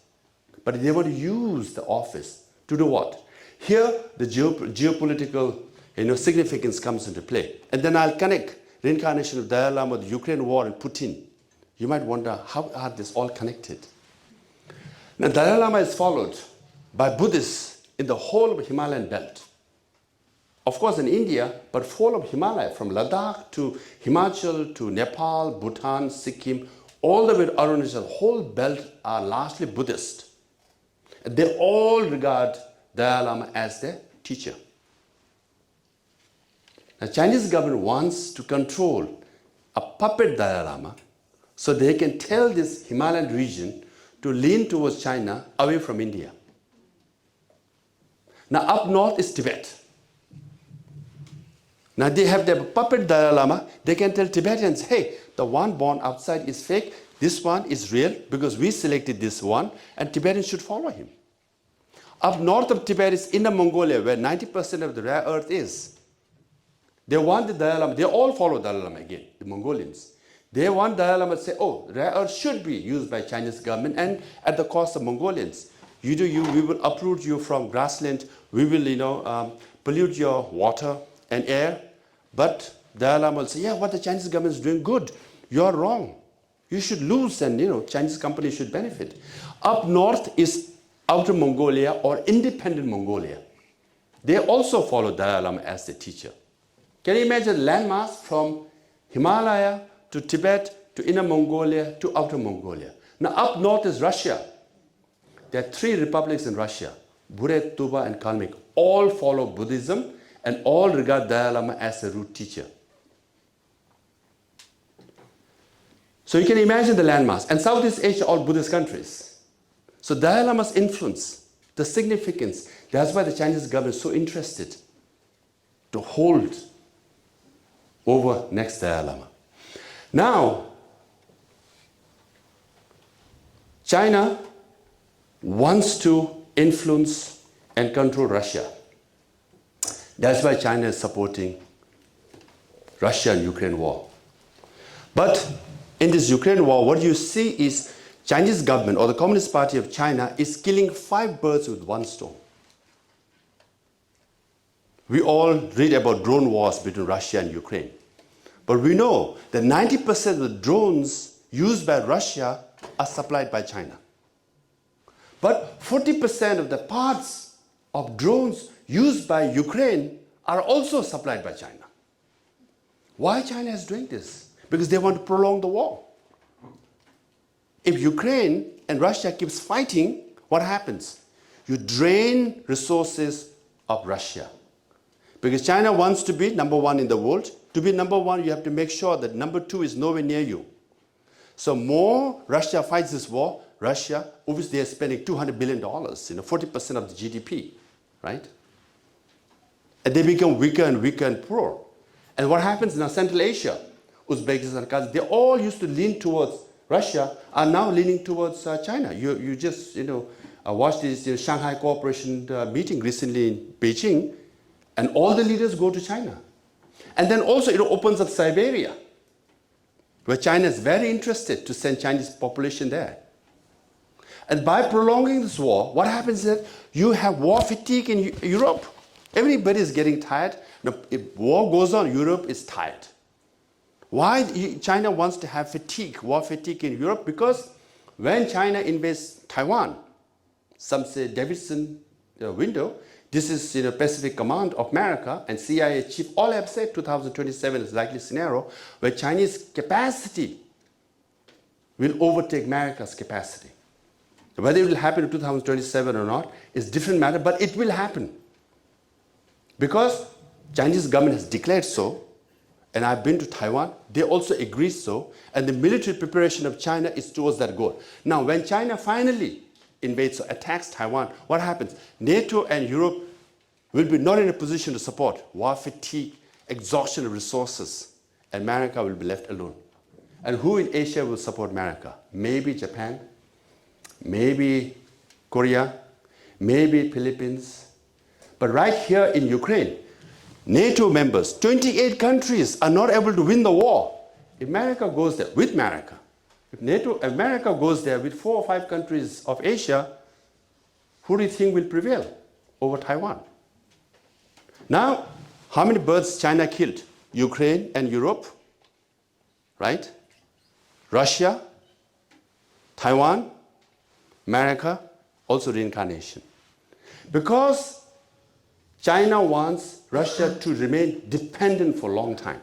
But they want to use the office to do what? Here, the geopolitical significance comes into play. And then I'll connect reincarnation of Dalai Lama with the Ukraine war and Putin. You might wonder, how are this all connected? Now, Dalai Lama is followed by Buddhists in the whole of Himalayan belt. Of course, in India, but whole of Himalaya, from Ladakh to Himachal to Nepal, Bhutan, Sikkim, all the way to Arunachal, whole belt are largely Buddhist. They all regard Dalai Lama as their teacher. The Chinese government wants to control a puppet Dalai Lama so they can tell this Himalayan region to lean towards China away from India. Now up north is Tibet. Now they have their puppet Dalai Lama. They can tell Tibetans, hey, the one born outside is fake. This one is real because we selected this one and Tibetans should follow him. Up north of Tibet is Inner Mongolia where 90% of the rare earth is. They want the Dalai Lama. They all follow Dalai Lama again, the Mongolians. They want Dalai Lama to say, oh, rare earth should be used by Chinese government and at the cost of Mongolians. You do you, we will uproot you from grassland. We will, pollute your water and air. But Dalai Lama will say, yeah, what the Chinese government is doing good. You're wrong. You should lose and, Chinese companies should benefit. Up north is Outer Mongolia or Independent Mongolia. They also follow Dalai Lama as their teacher. Can you imagine landmass from Himalaya to Tibet to Inner Mongolia to Outer Mongolia? Now up north is Russia. There are 3 republics in Russia, Buret, Tuva and Kalmyk. All follow Buddhism and all regard Dalai Lama as a root teacher. So you can imagine the landmass. And Southeast Asia, all Buddhist countries. So Dalai Lama's influence, the significance, that's why the Chinese government is so interested to hold over next Dalai Lama. Now, China wants to influence and control Russia. That's why China is supporting Russia and Ukraine war. But in this Ukraine war, what you see is Chinese government or the Communist Party of China is killing 5 birds with 1 stone. We all read about drone wars between Russia and Ukraine. But we know that 90% of the drones used by Russia are supplied by China. But 40% of the parts of drones used by Ukraine are also supplied by China. Why China is doing this? Because they want to prolong the war. If Ukraine and Russia keeps fighting, what happens? You drain resources of Russia. Because China wants to be number 1 in the world. To be number 1, you have to make sure that number 2 is nowhere near you. So more Russia fights this war, Russia, obviously they are spending $200 billion, 40% of the GDP, right? And they become weaker and weaker and poorer. And what happens in Central Asia, Uzbekistan, Kazakhstan, they all used to lean towards Russia, are now leaning towards China. You just, I watched this Shanghai Cooperation meeting recently in Beijing, and all the leaders go to China. And then also it opens up Siberia, where China is very interested to send Chinese population there. And by prolonging this war, what happens is that you have war fatigue in Europe. Everybody is getting tired. Now, if war goes on, Europe is tired. Why China wants to have war fatigue in Europe? Because when China invades Taiwan, some say Davidson window, this is Pacific Command of America, and CIA chief all have said 2027 is likely scenario where Chinese capacity will overtake America's capacity. Whether it will happen in 2027 or not is different matter, but it will happen. Because Chinese government has declared so, and I've been to Taiwan, they also agree so, and the military preparation of China is towards that goal. Now, when China finally invades or attacks Taiwan, what happens? NATO and Europe will be not in a position to support war fatigue, exhaustion of resources, and America will be left alone. And who in Asia will support America? Maybe Japan, maybe Korea, maybe Philippines. But right here in Ukraine, NATO members, 28 countries are not able to win the war. If America goes there with America, if America goes there with 4 or 5 countries of Asia, who do you think will prevail over Taiwan? Now, how many birds China killed? Ukraine and Europe, right? Russia, Taiwan, America, also reincarnation. Because China wants Russia to remain dependent for a long time.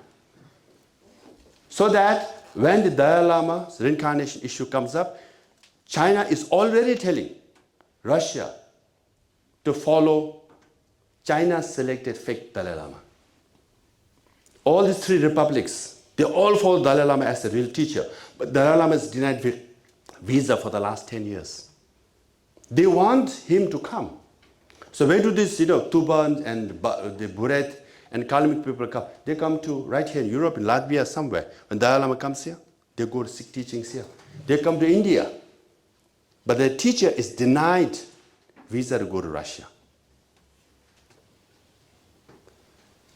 So that when the Dalai Lama's reincarnation issue comes up, China is already telling Russia to follow China's selected fake Dalai Lama. All these 3 republics, they all follow Dalai Lama as a real teacher. But Dalai Lama is denied visa for the last 10 years. They want him to come. So where do these, Tuban and the Buret and Kalmyk people come? They come to right here in Europe, in Latvia, somewhere. When Dalai Lama comes here, they go to Sikh teachings here. They come to India. But the teacher is denied visa to go to Russia.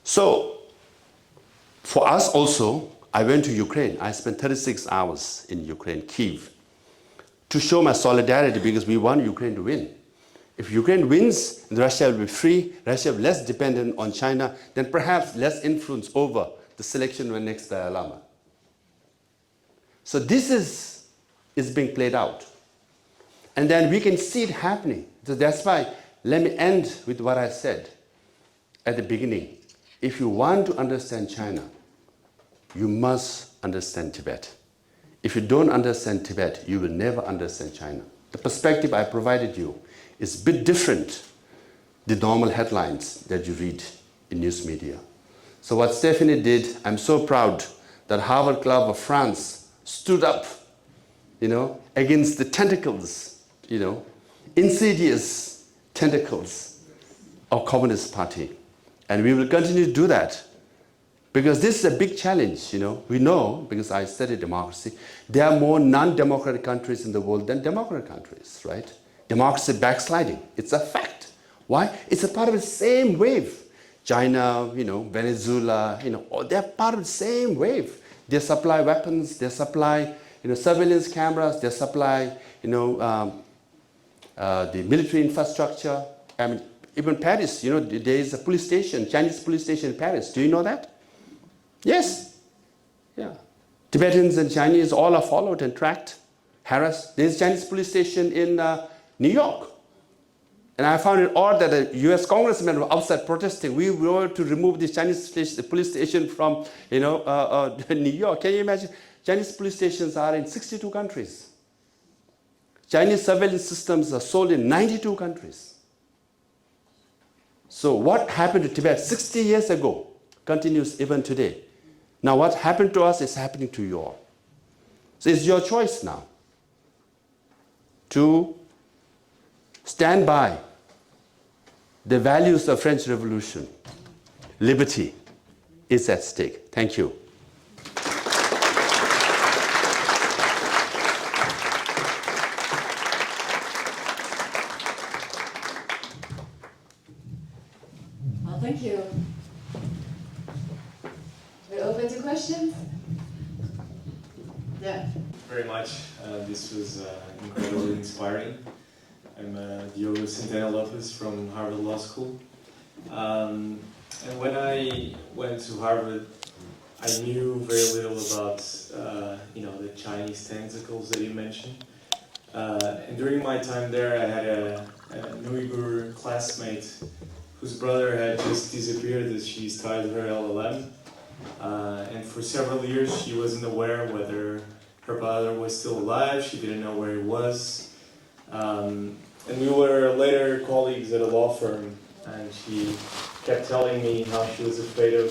So, for us also, I went to Ukraine. I spent 36 hours in Ukraine, Kyiv, to show my solidarity because we want Ukraine to win. If Ukraine wins, Russia will be free, Russia will be less dependent on China, then perhaps less influence over the selection of the next Dalai Lama. So this is being played out. And then we can see it happening. So that's why, let me end with what I said at the beginning. If you want to understand China, you must understand Tibet. If you don't understand Tibet, you will never understand China. The perspective I provided you is a bit different than the normal headlines that you read in news media. So what Stephanie did, I'm so proud that Harvard Club of France stood up, against the tentacles, insidious tentacles of Communist Party. And we will continue to do that. Because this is a big challenge, We know, because I studied democracy, there are more non-democratic countries in the world than democratic countries, right? Democracy backsliding. It's a fact. Why? It's a part of the same wave. China, Venezuela, they're part of the same wave. They supply weapons, they supply, surveillance cameras, they supply, the military infrastructure. I mean, even Paris, there is a police station, Chinese police station in Paris. Do you know that? Yes. Yeah. Tibetans and Chinese all are followed and tracked, harassed. There's a Chinese police station in New York. And I found it odd that a US congressman was outside protesting. We were to remove this Chinese police station from, New York. Can you imagine? Chinese police stations are in 62 countries. Chinese surveillance systems are sold in 92 countries. So what happened to Tibet 60 years ago continues even today. Now what happened to us is happening to you all. So it's your choice now to stand by the values of French Revolution. Liberty is at stake. Thank you. to questions? Yeah. Very much. This was incredibly inspiring. I'm Diogo Centeno Lopez from Harvard Law School. And when I went to Harvard, I knew very little about the Chinese tentacles that you mentioned. And during my time there, I had an Uyghur classmate whose brother had just disappeared as she started her LLM. And for several years, she wasn't aware whether her brother was still alive. She didn't know where he was. And we were later colleagues at a law firm, and she kept telling me how she was afraid of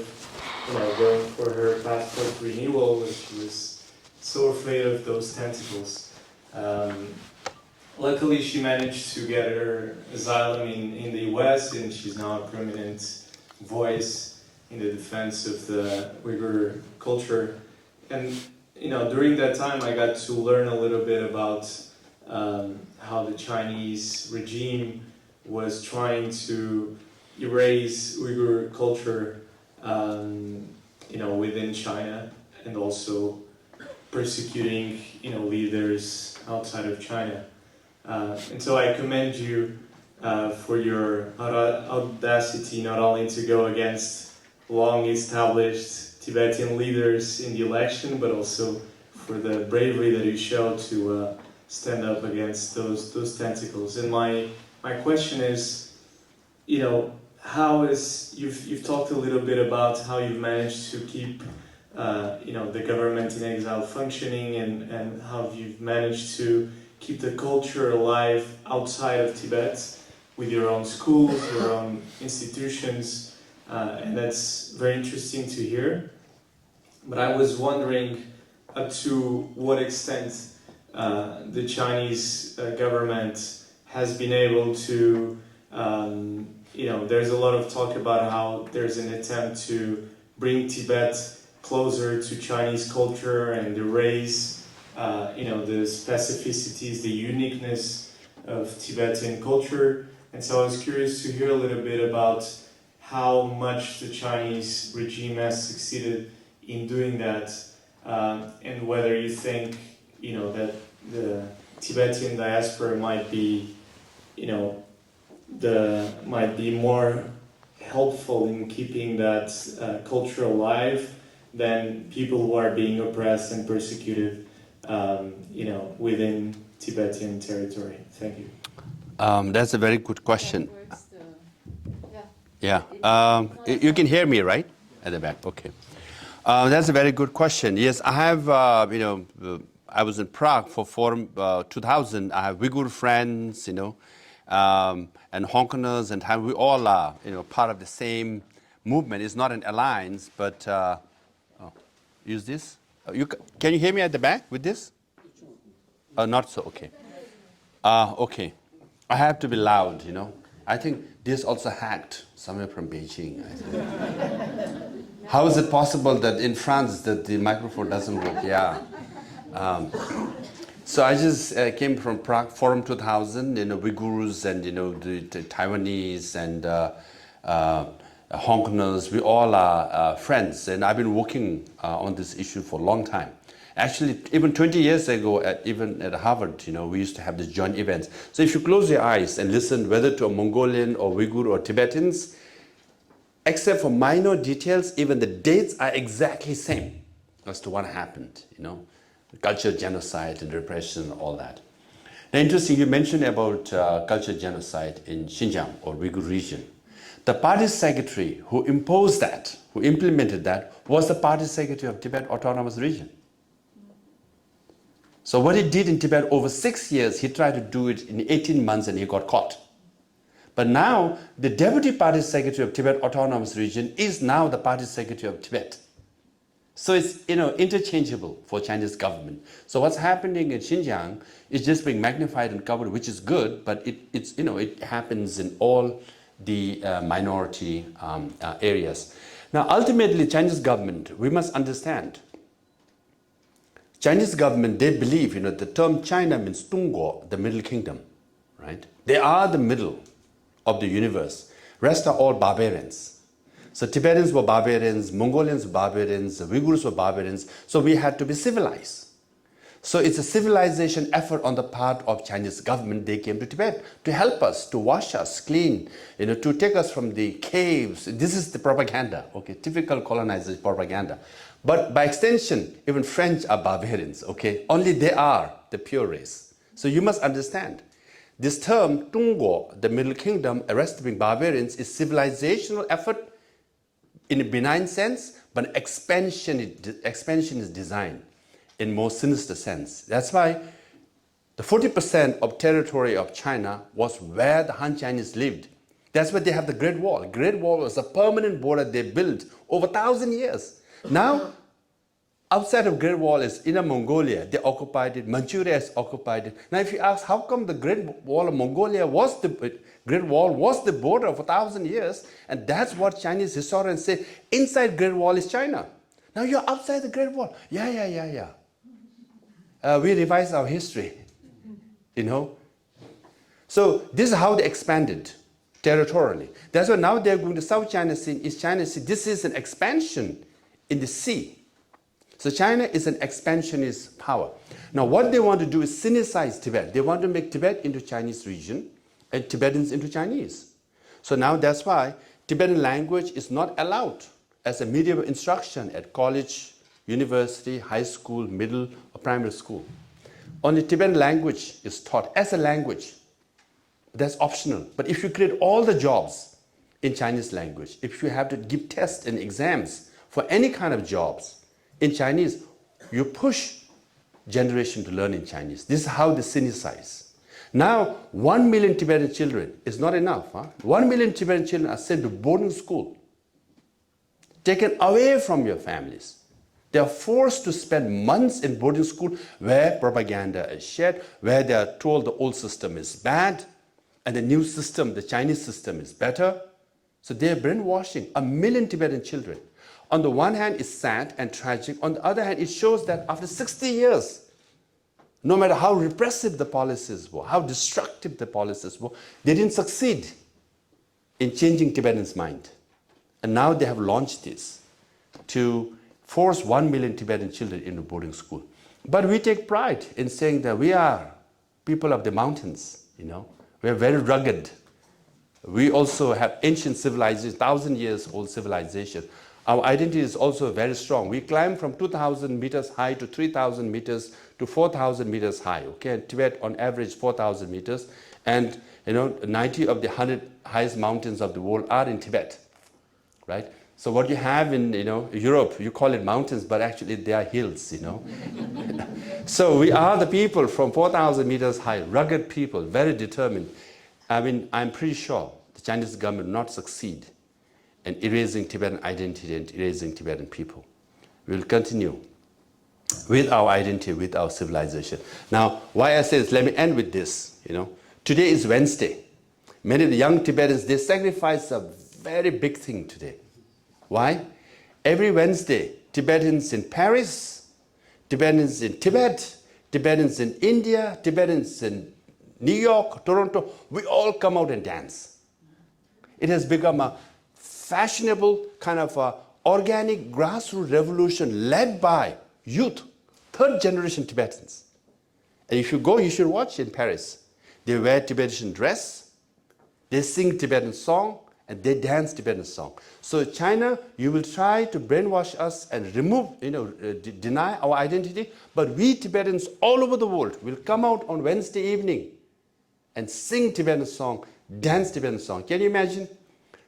going for her passport renewal, and she was so afraid of those tentacles. Luckily, she managed to get her asylum in the US, and she's now a prominent voice in the defense of the Uyghur culture. And during that time, I got to learn a little bit about how the Chinese regime was trying to erase Uyghur culture, within China, and also persecuting, leaders outside of China. And so I commend you for your audacity, not only to go against long-established Tibetan leaders in the election, but also for the bravery that you showed to stand up against those tentacles. And my question is, how is you've talked a little bit about how you've managed to keep the government in exile functioning, and how you've managed to keep the culture alive outside of Tibet with your own schools, your own institutions, and that's very interesting to hear. But I was wondering to what extent the Chinese government has been able to, there's a lot of talk about how there's an attempt to bring Tibet closer to Chinese culture and erase the specificities, the uniqueness of Tibetan culture. And so I was curious to hear a little bit about how much the Chinese regime has succeeded in doing that, and whether you think, that the Tibetan diaspora might be, might be more helpful in keeping that culture alive than people who are being oppressed and persecuted within Tibetan territory. Thank you. That's a very good question. Yeah. You can hear me, right? At the back. Okay. That's a very good question. Yes, I have, I was in Prague for Forum 2000. I have Uyghur friends, and Hong Kongers, and we all are, part of the same movement. It's not an alliance, but use this. Can you hear me at the back with this? Not so, okay. Okay. I have to be loud, I think this also hacked somewhere from Beijing, I think. How is it possible that in France that the microphone doesn't work? Yeah. So I just came from Prague Forum 2000, Uyghurs and, the Taiwanese and Hong Kongers, we all are friends. And I've been working on this issue for a long time. Actually, even 20 years ago, even at Harvard, we used to have these joint events. So if you close your eyes and listen, whether to a Mongolian or Uyghur or Tibetans, except for minor details, even the dates are exactly same as to what happened, the cultural genocide and repression and all that. Now, interesting, you mentioned about cultural genocide in Xinjiang or Uyghur region. The party secretary who imposed that, who implemented that, was the party secretary of Tibet Autonomous Region. So what he did in Tibet over 6 years, he tried to do it in 18 months and he got caught. But now, the deputy party secretary of Tibet Autonomous Region is now the party secretary of Tibet. So it's, interchangeable for Chinese government. So what's happening in Xinjiang is just being magnified and covered, which is good, but it happens in all the minority areas. Now, ultimately, Chinese government, we must understand, Chinese government, they believe, the term China means Tungguo, the Middle Kingdom, right? They are the middle of the universe. Rest are all barbarians. So Tibetans were barbarians, Mongolians were barbarians, Uyghurs were barbarians. So we had to be civilized. So it's a civilization effort on the part of Chinese government. They came to Tibet to help us, to wash us clean, to take us from the caves. This is the propaganda, okay, typical colonizers propaganda. But by extension, even French are barbarians, okay? Only they are the pure race. So you must understand, this term, Tungguo, the Middle Kingdom, arrested being barbarians, is civilizational effort in a benign sense, but expansion is designed in more sinister sense. That's why the 40% of territory of China was where the Han Chinese lived. That's why they have the Great Wall. Great Wall was a permanent border they built over 1,000 years. Now, outside of Great Wall is Inner Mongolia. They occupied it. Manchuria has occupied it. Now, if you ask how come the Great Wall of Mongolia was the border of 1,000 years, and that's what Chinese historians say, inside Great Wall is China. Now you're outside the Great Wall. Yeah. We revise our history, So this is how they expanded territorially. That's why now they're going to South China Sea, East China Sea. This is an expansion in the sea. So China is an expansionist power. Now what they want to do is Sinicize Tibet. They want to make Tibet into Chinese region and Tibetans into Chinese. So now that's why Tibetan language is not allowed as a medium of instruction at college, university, high school, middle, or primary school. Only Tibetan language is taught as a language. That's optional. But if you create all the jobs in Chinese language, if you have to give tests and exams for any kind of jobs in Chinese, you push generation to learn in Chinese. This is how they Sinicize. Now, 1 million Tibetan children is not enough. 1 million Tibetan children are sent to boarding school, taken away from your families. They are forced to spend months in boarding school where propaganda is shared, where they are told the old system is bad and the new system, the Chinese system, is better. So they are brainwashing 1 million Tibetan children. On the one hand, it's sad and tragic. On the other hand, it shows that after 60 years, no matter how repressive the policies were, how destructive the policies were, they didn't succeed in changing Tibetans' mind. And now they have launched this to force 1 million Tibetan children into boarding school. But we take pride in saying that we are people of the mountains, We are very rugged. We also have ancient civilization, 1,000 years old civilization. Our identity is also very strong. We climb from 2,000 meters high to 3,000 meters to 4,000 meters high. Okay, and Tibet on average 4,000 meters. And 90 of the 100 highest mountains of the world are in Tibet, right? So what you have in Europe, you call it mountains, but actually they are hills, So we are the people from 4,000 meters high, rugged people, very determined. I'm pretty sure the Chinese government will not succeed in erasing Tibetan identity and erasing Tibetan people. We will continue with our identity, with our civilization. Now, why I say this, let me end with this, Today is Wednesday. Many of the young Tibetans, they sacrifice a very big thing today. Why? Every Wednesday, Tibetans in Paris, Tibetans in Tibet, Tibetans in India, Tibetans in New York, Toronto, we all come out and dance. It has become a fashionable kind of organic grassroots revolution led by youth, third generation Tibetans. And if you go, you should watch in Paris. They wear Tibetan dress, they sing Tibetan song, and they dance Tibetan song. So China, you will try to brainwash us and remove, deny our identity, but we Tibetans all over the world will come out on Wednesday evening and sing Tibetan song, dance Tibetan song. Can you imagine?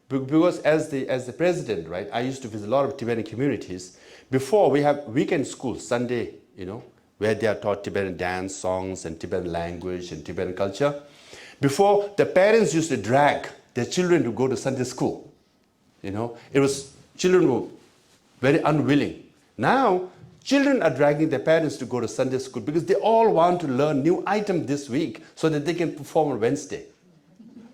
Because as the president, right, I used to visit a lot of Tibetan communities. Before, we have weekend schools, Sunday, where they are taught Tibetan dance, songs, and Tibetan language and Tibetan culture. Before, the parents used to drag their children to go to Sunday school. It was, children were very unwilling. Now, children are dragging their parents to go to Sunday school because they all want to learn new item this week so that they can perform on Wednesday.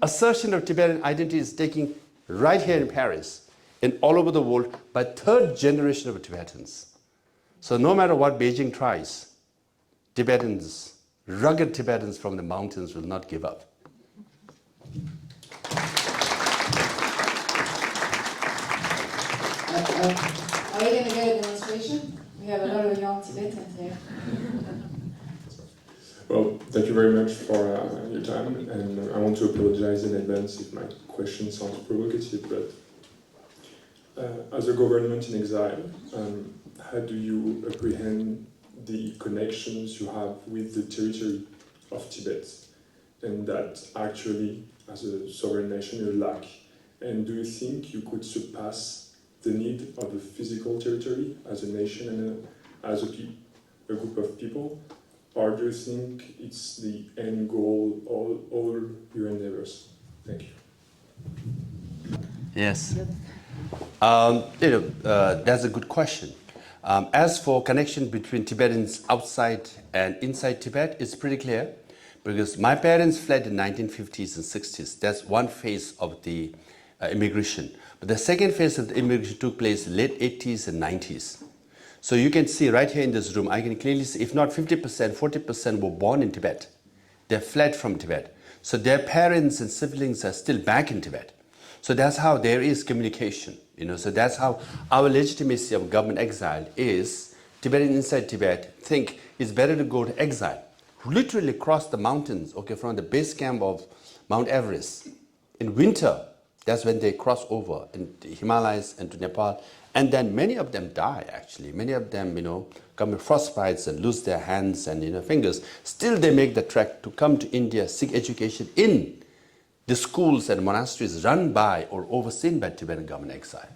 Assertion of Tibetan identity is taking right here in Paris and all over the world by third generation of Tibetans. So no matter what Beijing tries, Tibetans, rugged Tibetans from the mountains will not give up. Are we going to get a demonstration? We have a lot of young Tibetans here. Well, thank you very much for your time, and I want to apologize in advance if my question sounds provocative, but as a government in exile, how do you apprehend the connections you have with the territory of Tibet, and that actually, as a sovereign nation, you lack? And do you think you could surpass the need of a physical territory as a nation and as a group of people? Or do you think it's the end goal of all your endeavors? Thank you. Yes. That's a good question. As for connection between Tibetans outside and inside Tibet, it's pretty clear because my parents fled in 1950s and 60s. That's one phase of the immigration. But the second phase of the immigration took place late 80s and 90s. So you can see right here in this room, I can clearly see, if not 50%, 40% were born in Tibet. They fled from Tibet. So their parents and siblings are still back in Tibet. So that's how there is communication. So that's how our legitimacy of government exile is. Tibetans inside Tibet think it's better to go to exile, literally cross the mountains, from the base camp of Mount Everest. In winter, that's when they cross over in the Himalayas and to Nepal. And then many of them die, actually. Many of them, come with frostbites and lose their hands and, fingers. Still, they make the trek to come to India, seek education in the schools and monasteries run by or overseen by Tibetan government exile.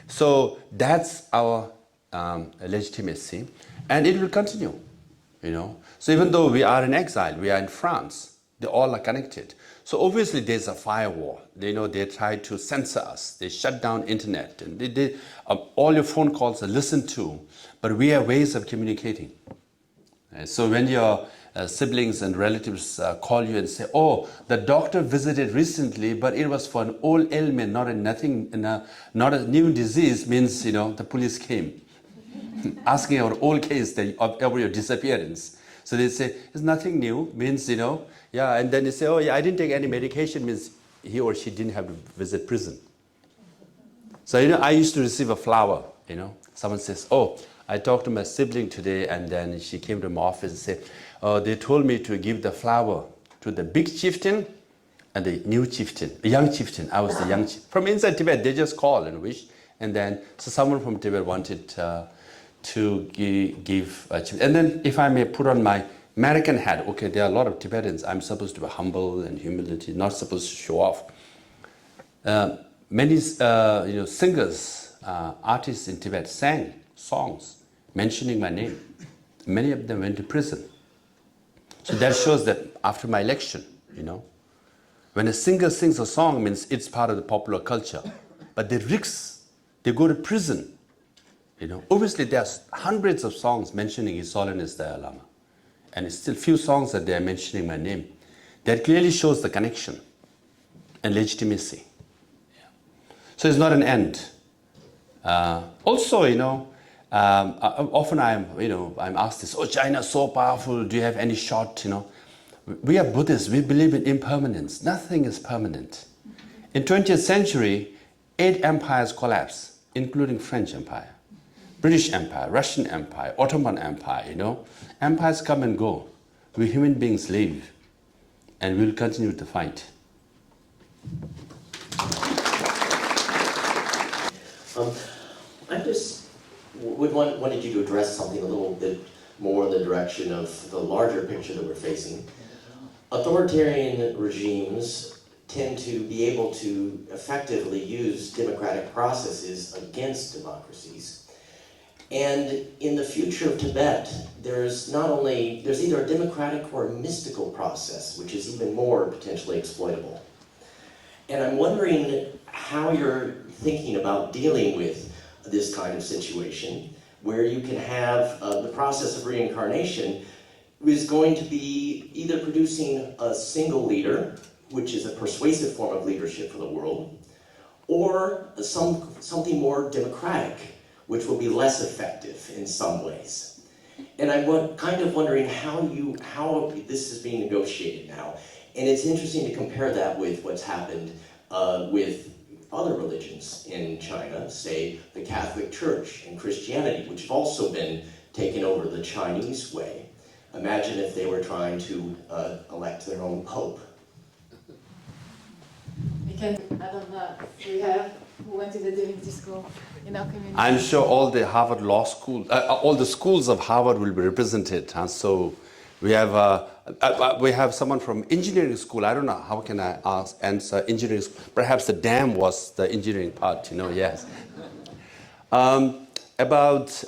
So that's our legitimacy. And it will continue, So even though we are in exile, we are in France, they all are connected. So obviously there's a firewall. They try to censor us. They shut down internet. And all your phone calls are listened to. But we have ways of communicating. So when your siblings and relatives call you and say, oh, the doctor visited recently, but it was for an old ailment, not a new disease, means, the police came. Asking our old case of your disappearance. So they say, it's nothing new, means, and then they say, oh, yeah, I didn't take any medication, means he or she didn't have to visit prison. So, I used to receive a flower, Someone says, oh, I talked to my sibling today, and then she came to my office and said, oh, they told me to give the flower to the big chieftain and the new chieftain, the young chieftain. I was the young chieftain. From inside Tibet, they just call and wish. And then, so someone from Tibet wanted to give a chieftain. And then, if I may put on my American hat, there are a lot of Tibetans. I'm supposed to be humble and humility, not supposed to show off. Many, singers, artists in Tibet sang songs mentioning my name. Many of them went to prison. So that shows that after my election, when a singer sings a song, means it's part of the popular culture. But they go to prison. Obviously there's hundreds of songs mentioning His Holiness Dalai Lama. And it's still few songs that they are mentioning my name. That clearly shows the connection and legitimacy. Yeah. So it's not an end. Also, often I'm asked this, oh, China is so powerful, do you have any shot, We are Buddhists, we believe in impermanence. Nothing is permanent. In 20th century, 8 empires collapsed, including French Empire, British Empire, Russian Empire, Ottoman Empire, Empires come and go. We human beings live, and we'll continue to fight. I just wanted you to address something a little bit more in the direction of the larger picture that we're facing. Authoritarian regimes tend to be able to effectively use democratic processes against democracies. And in the future of Tibet, there's either a democratic or a mystical process, which is even more potentially exploitable. And I'm wondering how you're thinking about dealing with this kind of situation, where you can have the process of reincarnation is going to be either producing a single leader, which is a persuasive form of leadership for the world, or something more democratic, which will be less effective in some ways. And I'm kind of wondering how this is being negotiated now. And it's interesting to compare that with what's happened with other religions in China, say the Catholic Church and Christianity, which have also been taken over the Chinese way. Imagine if they were trying to elect their own pope. We can add on that. We have who went to the divinity school in our community. I'm sure all the Harvard Law School, all the schools of Harvard will be represented. Huh? So we have someone from engineering school. I don't know how can I answer engineering school. Perhaps the dam was the engineering part. Yes. About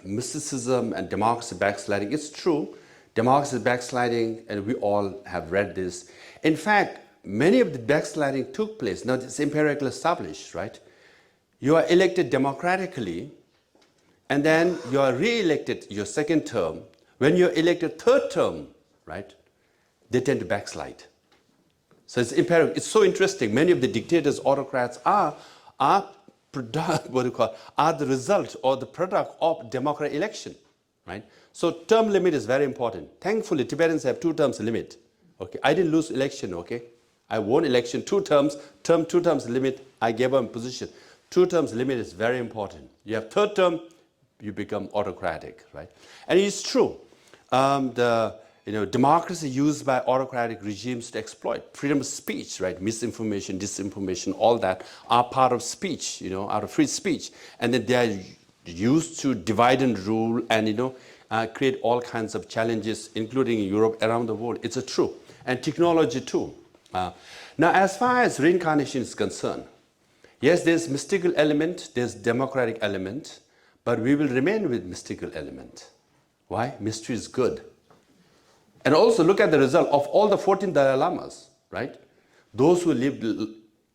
mysticism and democracy backsliding, it's true. Democracy backsliding, and we all have read this. In fact, many of the backsliding took place. Now, it's empirically established, right? You are elected democratically, and then you are re-elected your second term. When you're elected third term, right, they tend to backslide. So it's empirical. It's so interesting. Many of the dictators, autocrats are the result or the product of democratic election, right? So term limit is very important. Thankfully, Tibetans have 2 terms limit. Okay, I didn't lose election. Okay, I won election 2 terms. 2 terms limit. I gave up position. 2 terms limit is very important. You have third term, you become autocratic, right? And it's true. Democracy used by autocratic regimes to exploit freedom of speech, right? Misinformation, disinformation, all that are part of speech, out of free speech. And then they are used to divide and rule and, create all kinds of challenges, including in Europe, around the world. It's true. And technology too. Now, as far as reincarnation is concerned, yes, there's mystical element, there's democratic element, but we will remain with mystical element. Why? Mystery is good. And also look at the result of all the 14 Dalai Lamas, right? Those who lived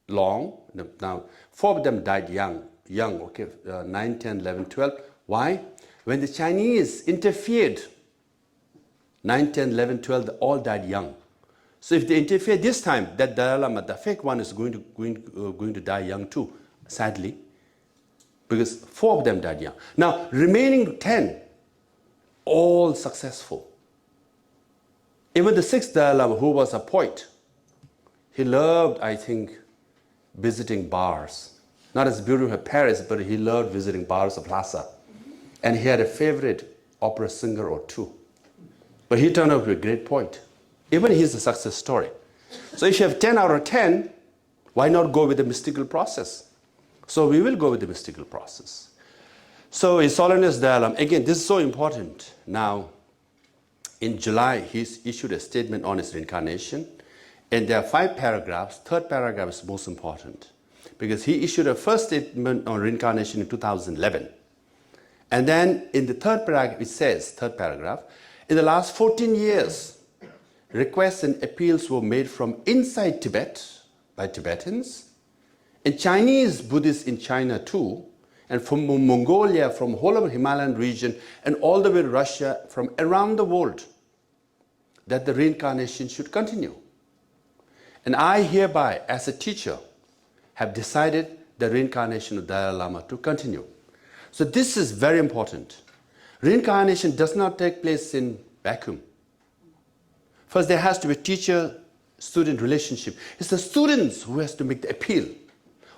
long, now 4 of them died young, 9, 10, 11, 12. Why? When the Chinese interfered, 9, 10, 11, 12, they all died young. So if they interfere this time, that Dalai Lama, the fake one, is going to die young too, sadly, because 4 of them died young. Now, remaining 10, all successful. Even the 6th Dalai Lama, who was a poet, he loved, I think, visiting bars. Not as beautiful as Paris, but he loved visiting bars of Lhasa. And he had a favorite opera singer or 2. But he turned out to be a great poet. Even he's a success story. So if you have 10 out of 10, why not go with the mystical process? So we will go with the mystical process. So His Holiness Dalai Lama, again, this is so important. Now, in July, he issued a statement on his reincarnation. And there are 5 paragraphs. 3rd paragraph is most important. Because he issued a first statement on reincarnation in 2011. And then in the 3rd paragraph, it says, 3rd paragraph, in the last 14 years, requests and appeals were made from inside Tibet by Tibetans, and Chinese Buddhists in China too, and from Mongolia, from whole of the Himalayan region, and all the way to Russia, from around the world, that the reincarnation should continue. And I hereby, as a teacher, have decided the reincarnation of Dalai Lama to continue. So this is very important. Reincarnation does not take place in vacuum. First, there has to be a teacher-student relationship. It's the students who has to make the appeal.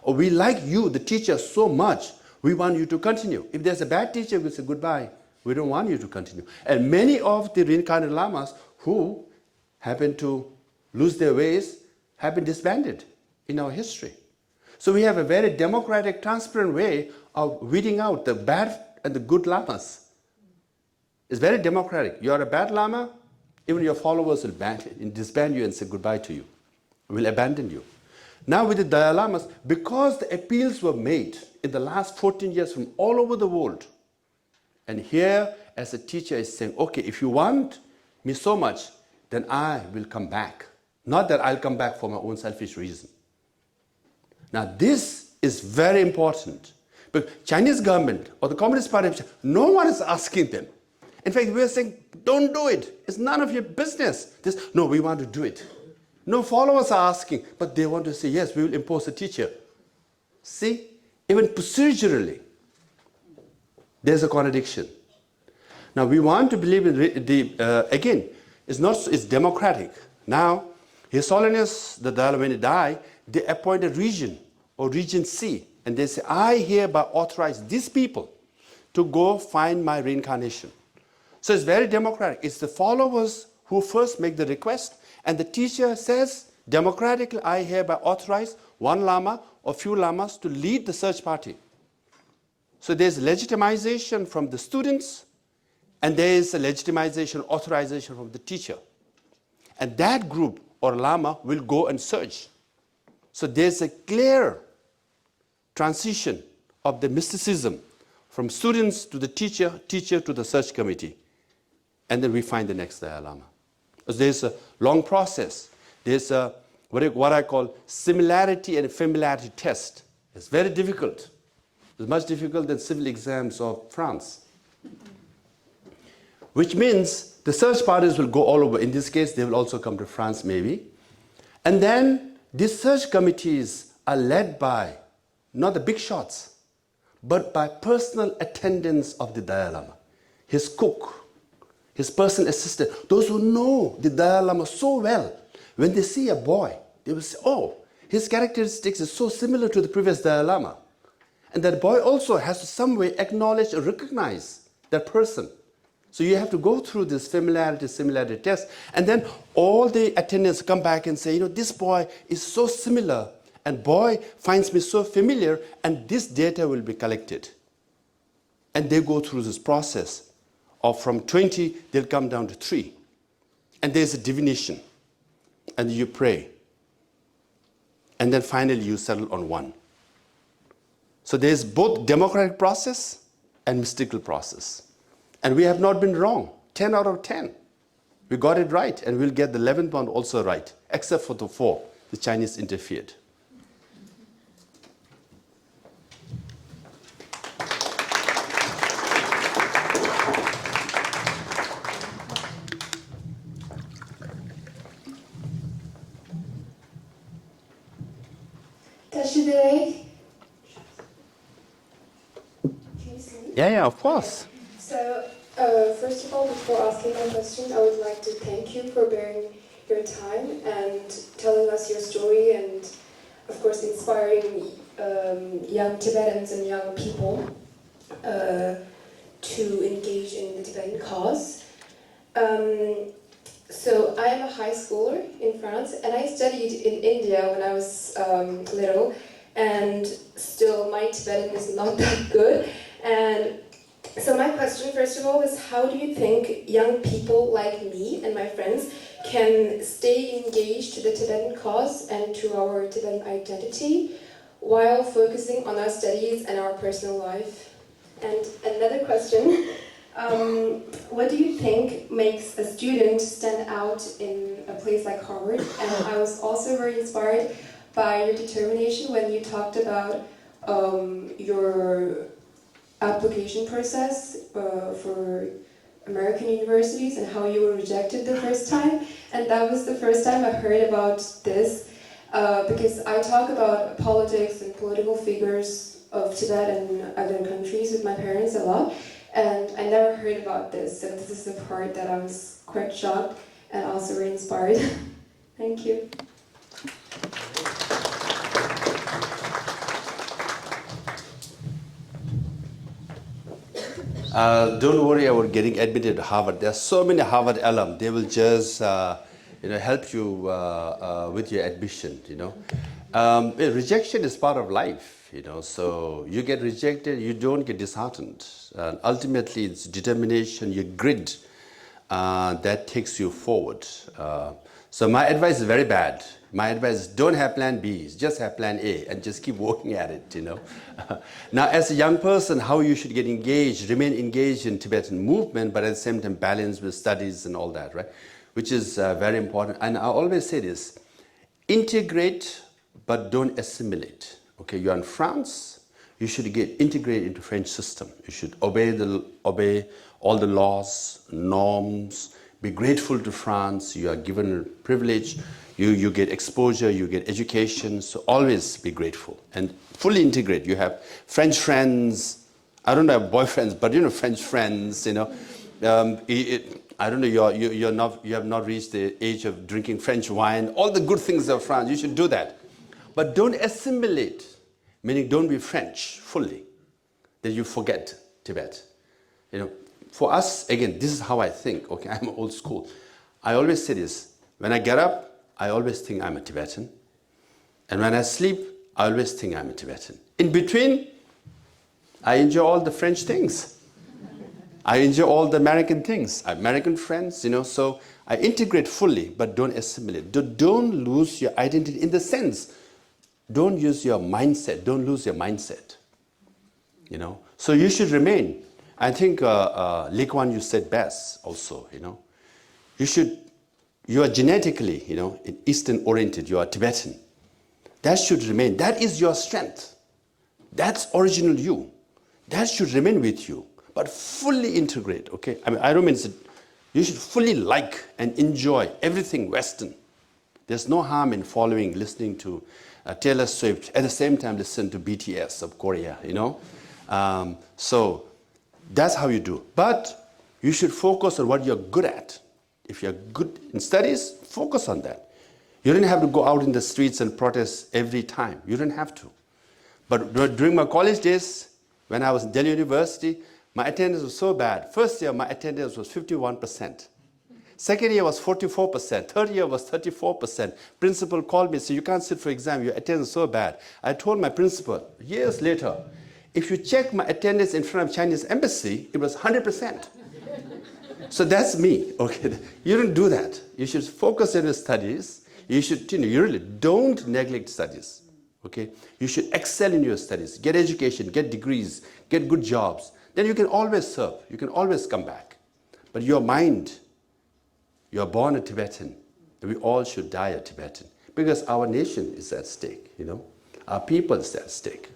Or we like you, the teacher, so much, we want you to continue. If there's a bad teacher, we say goodbye. We don't want you to continue. And many of the reincarnated lamas who happen to lose their ways have been disbanded in our history. So we have a very democratic, transparent way of weeding out the bad and the good lamas. It's very democratic. You are a bad lama, even your followers will disband you and say goodbye to you, will abandon you. Now with the Dalai Lamas, because the appeals were made in the last 14 years from all over the world, and here as a teacher is saying, okay, if you want me so much, then I will come back. Not that I'll come back for my own selfish reason. Now this is very important. But Chinese government or the Communist Party of China, no one is asking them. In fact, we are saying, don't do it. It's none of your business. No, we want to do it. No followers are asking, but they want to say, yes, we will impose a teacher. See, even procedurally, there's a contradiction. Now, we want to believe in again, it's democratic. Now, His Holiness, the Dalai Lama, when he died, they appointed region or region C, and they say, I hereby authorize these people to go find my reincarnation. So it's very democratic. It's the followers who first make the request, and the teacher says, democratically, I hereby authorize one lama or few lamas to lead the search party. So there's legitimization from the students, and there is a legitimization, authorization from the teacher. And that group or lama will go and search. So there's a clear transition of the mysticism from students to the teacher, teacher to the search committee. And then we find the next Dalai Lama. So there's a long process. There's a, what I call similarity and familiarity test. It's very difficult. It's much difficult than civil exams of France. Which means the search parties will go all over. In this case, they will also come to France maybe. And then these search committees are led by not the big shots, but by personal attendants of the Dalai Lama. His cook, his personal assistant, those who know the Dalai Lama so well, when they see a boy, they will say, oh, his characteristics is so similar to the previous Dalai Lama. And that boy also has to some way acknowledge or recognize that person. So you have to go through this familiarity, similarity test, and then all the attendants come back and say, this boy is so similar, and boy finds me so familiar, and this data will be collected. And they go through this process of from 20, they'll come down to 3. And there's a divination, and you pray. And then finally you settle on 1. So there's both democratic process and mystical process. And we have not been wrong. 10 out of 10. We got it right, and we'll get the 11th one also right, except for the 4. The Chinese interfered. Tashidere. Can you see me? Yeah, of course. So, first of all, before asking my question, I would like to thank you for bearing your time and telling us your story and, of course, inspiring young Tibetans and young people to engage in the Tibetan cause. So, I am a high schooler in France, and I studied in India when I was little, and still my Tibetan is not that good. And so my question, first of all, is how do you think young people like me and my friends can stay engaged to the Tibetan cause and to our Tibetan identity while focusing on our studies and our personal life? And another question, what do you think makes a student stand out in a place like Harvard? And I was also very inspired by your determination when you talked about your application process for American universities and how you were rejected the first time. And that was the first time I heard about this because I talk about politics and political figures of Tibet and other countries with my parents a lot, and I never heard about this. So this is the part that I was quite shocked and also very inspired. Thank you. Don't worry about getting admitted to Harvard. There are so many Harvard alum. They will just help you with your admission. Rejection is part of life. So you get rejected, you don't get disheartened. And ultimately, it's determination, your grit that takes you forward. So my advice is very bad. My advice is don't have plan B, just have plan A and just keep working at it, Now, as a young person, how you should get engaged, remain engaged in Tibetan movement, but at the same time balance with studies and all that, right? Which is very important. And I always say this, integrate, but don't assimilate. Okay, you're in France, you should get integrated into French system. You should obey all the laws, norms, be grateful to France. You are given privilege. You get exposure, you get education, so always be grateful and fully integrate. You have French friends, I don't have boyfriends, but French friends, I don't know, you have not reached the age of drinking French wine, all the good things of France, you should do that. But don't assimilate meaning don't be French fully, then you forget Tibet. You know, for us, again, this is how I think, okay, I'm old school. I always say this, when I get up, I always think I'm a Tibetan. And when I sleep, I always think I'm a Tibetan. In between, I enjoy all the French things. I enjoy all the American things. I have American friends, you know, so I integrate fully, but don't assimilate. Don't lose your identity in the sense, don't use your mindset, don't lose your mindset, you know. So you should remain. I think Lee Kuan Yew said best also, you know. You are genetically, you know, Eastern oriented, you are Tibetan. That should remain. That is your strength. That's original you. That should remain with you, but fully integrate, okay? I mean, I don't mean you should fully like and enjoy everything Western. There's no harm in following, listening to Taylor Swift, at the same time listen to BTS of Korea, you know? So that's how you do. But you should focus on what you're good at. If you're good in studies, focus on that. You don't have to go out in the streets and protest every time. You don't have to. But during my college days, when I was in Delhi University, my attendance was so bad. First year, my attendance was 51%. Second year was 44%. Third year was 34%. Principal called me and said, you can't sit for exam, your attendance is so bad. I told my principal, years later, if you check my attendance in front of Chinese embassy, it was 100%. So that's me, okay? You don't do that. You should focus on your studies. You should, you really don't neglect studies, okay? You should excel in your studies, get education, get degrees, get good jobs. Then you can always serve. You can always come back. But your mind, you're born a Tibetan. We all should die a Tibetan because our nation is at stake, you know? Our people is at stake.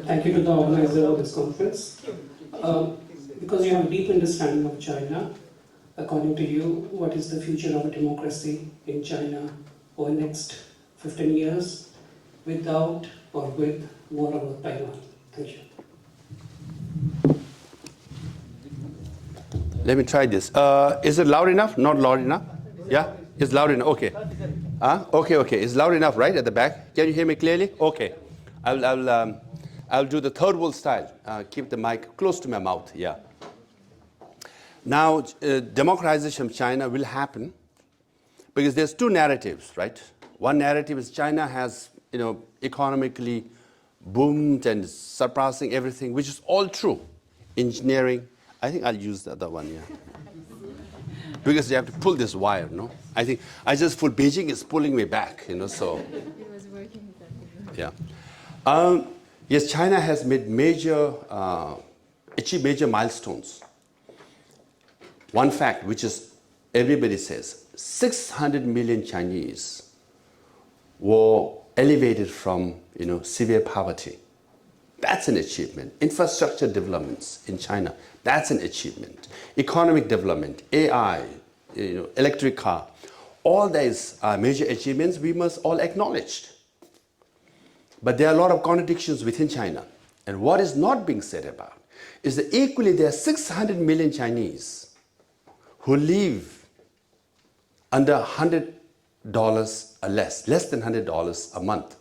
Thank you to the organizer of this conference. Because you have a deep understanding of China, according to you, what is the future of a democracy in China over the next 15 years, without or with war over Taiwan? Thank you. Let me try this. Is it loud enough? Not loud enough? Yeah? It's loud enough. Okay. Okay. It's loud enough, right, at the back? Can you hear me clearly? Okay. I'll do the third world style. Keep the mic close to my mouth. Yeah. Now, democratization of China will happen because there's two narratives, right? One narrative is China has, you know, economically boomed and surpassing everything, which is all true. Engineering. I think I'll use the other one. Yeah. Because you have to pull this wire, no? I think I just feel Beijing is pulling me back, you know, so. It was working. Yeah. Yes, China has made achieved major milestones. One fact, which is everybody says, 600 million Chinese were elevated from, you know, severe poverty. That's an achievement. Infrastructure developments in China, that's an achievement. Economic development, AI, you know, electric car, all these are major achievements we must all acknowledge. But there are a lot of contradictions within China. And what is not being said about is that equally there are 600 million Chinese who live under $100 or less than $100 a month.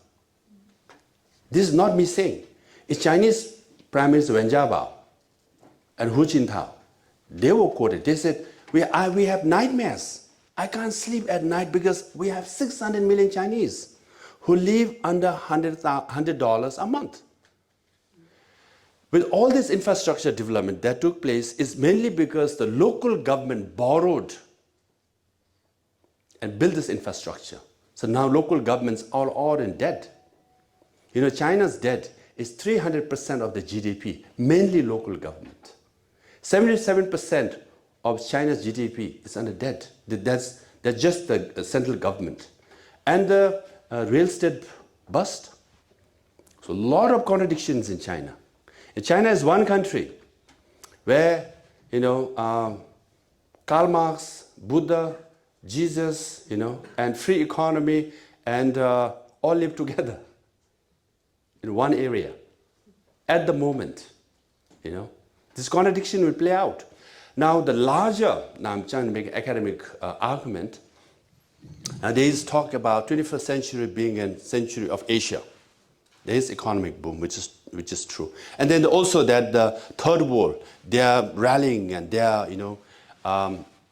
This is not me saying. It's Chinese Prime Minister Wen Jiabao and Hu Jintao. They were quoted. They said, we have nightmares. I can't sleep at night because we have 600 million Chinese who live under $100 a month. With all this infrastructure development that took place is mainly because the local government borrowed and built this infrastructure. So now local governments are in debt. You know, China's debt is 300% of the GDP, mainly local government. 77% of China's GDP is under debt. That's just the central government. And the real estate bust. So a lot of contradictions in China. And China is one country where, you know, Karl Marx, Buddha, Jesus, you know, and free economy and all live together in one area at the moment. This contradiction will play out. Now the larger, now I'm trying to make an academic argument, there is talk about 21st century being a century of Asia. There is economic boom, which is true. And then also that the third world, they are rallying and they are,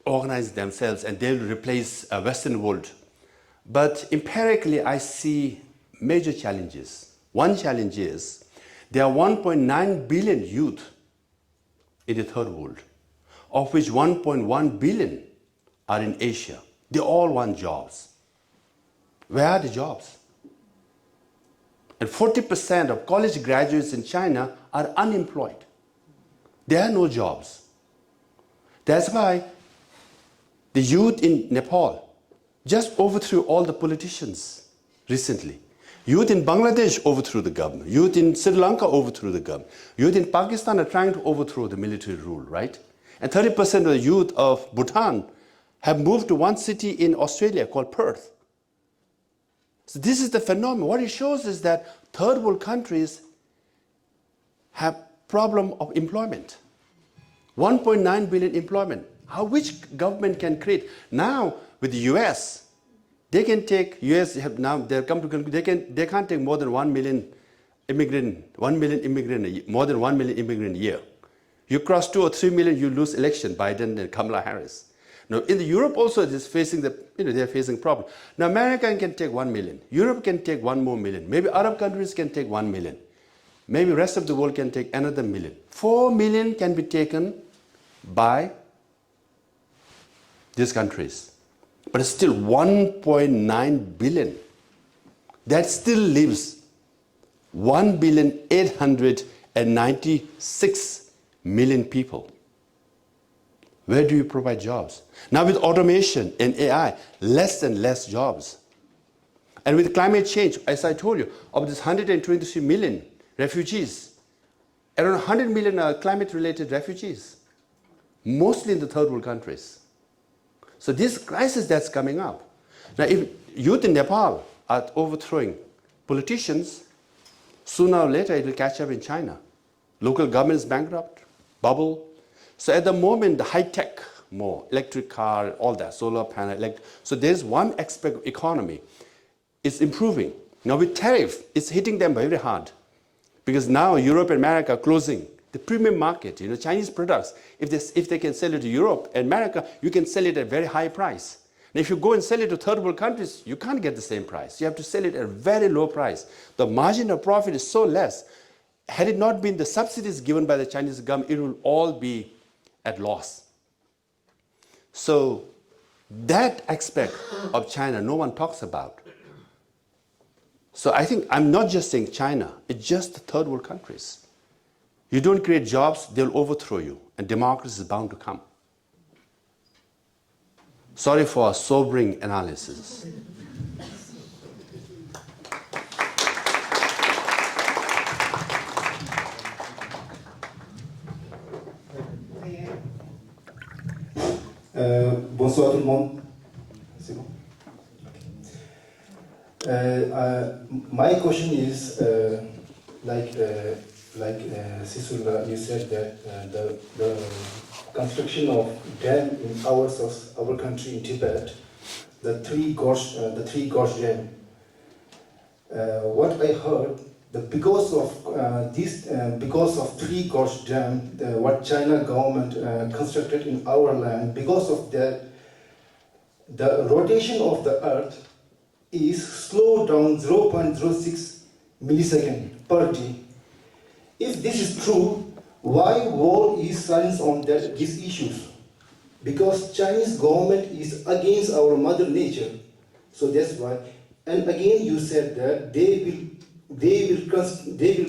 organizing themselves and they'll replace a Western world. But empirically, I see major challenges. One challenge is there are 1.9 billion youth in the third world, of which 1.1 billion are in Asia. They all want jobs. Where are the jobs? And 40% of college graduates in China are unemployed. There are no jobs. That's why the youth in Nepal just overthrew all the politicians recently. Youth in Bangladesh overthrew the government. Youth in Sri Lanka overthrew the government. Youth in Pakistan are trying to overthrow the military rule, right? And 30% of the youth of Bhutan have moved to one city in Australia called Perth. So this is the phenomenon. What it shows is that third world countries have problem of employment. 1.9 billion employment. Which government can create? Now with the US, they can take, US have now, they come to, they can't take more than 1 million immigrant, more than 1 million immigrant a year. You cross 2 or 3 million, you lose election, Biden and Kamala Harris. Now, in the Europe also, it is facing they're facing problem. Now, America can take 1 million. Europe can take 1 more million. Maybe Arab countries can take 1 million. Maybe the rest of the world can take another million. 4 million can be taken by these countries. But it's still 1.9 billion. That still leaves 1,896,000,000 people. Where do you provide jobs? Now with automation and AI, less and less jobs. And with climate change, as I told you, of this 123 million refugees, around 100 million are climate-related refugees, mostly in the third world countries. So this crisis that's coming up. Now if youth in Nepal are overthrowing politicians, sooner or later it will catch up in China. Local government is bankrupt, bubble. So at the moment, the high-tech, more electric car, all that, solar panel, so there's one aspect of economy. It's improving. Now with tariff, it's hitting them very hard. Because now Europe and America are closing the premium market. Chinese products, if they can sell it to Europe and America, you can sell it at a very high price. Now if you go and sell it to third world countries, you can't get the same price. You have to sell it at a very low price. The margin of profit is so less. Had it not been the subsidies given by the Chinese government, it will all be at loss. So that aspect of China, no one talks about. So I think I'm not just saying China, it's just the third world countries. You don't create jobs, they'll overthrow you, and democracy is bound to come. Sorry for a sobering analysis. Bonsoir tout le monde. C'est bon? My question is, Sisul, you said that the construction of dam in our country in Tibet, the three gorge dam. What I heard, because of three gorge dam, what China government constructed in our land, because of that, the rotation of the earth is slowed down 0.06 millisecond per day. If this is true, why world is silence on these issues? Because Chinese government is against our mother nature, so that's why. And again, you said that they will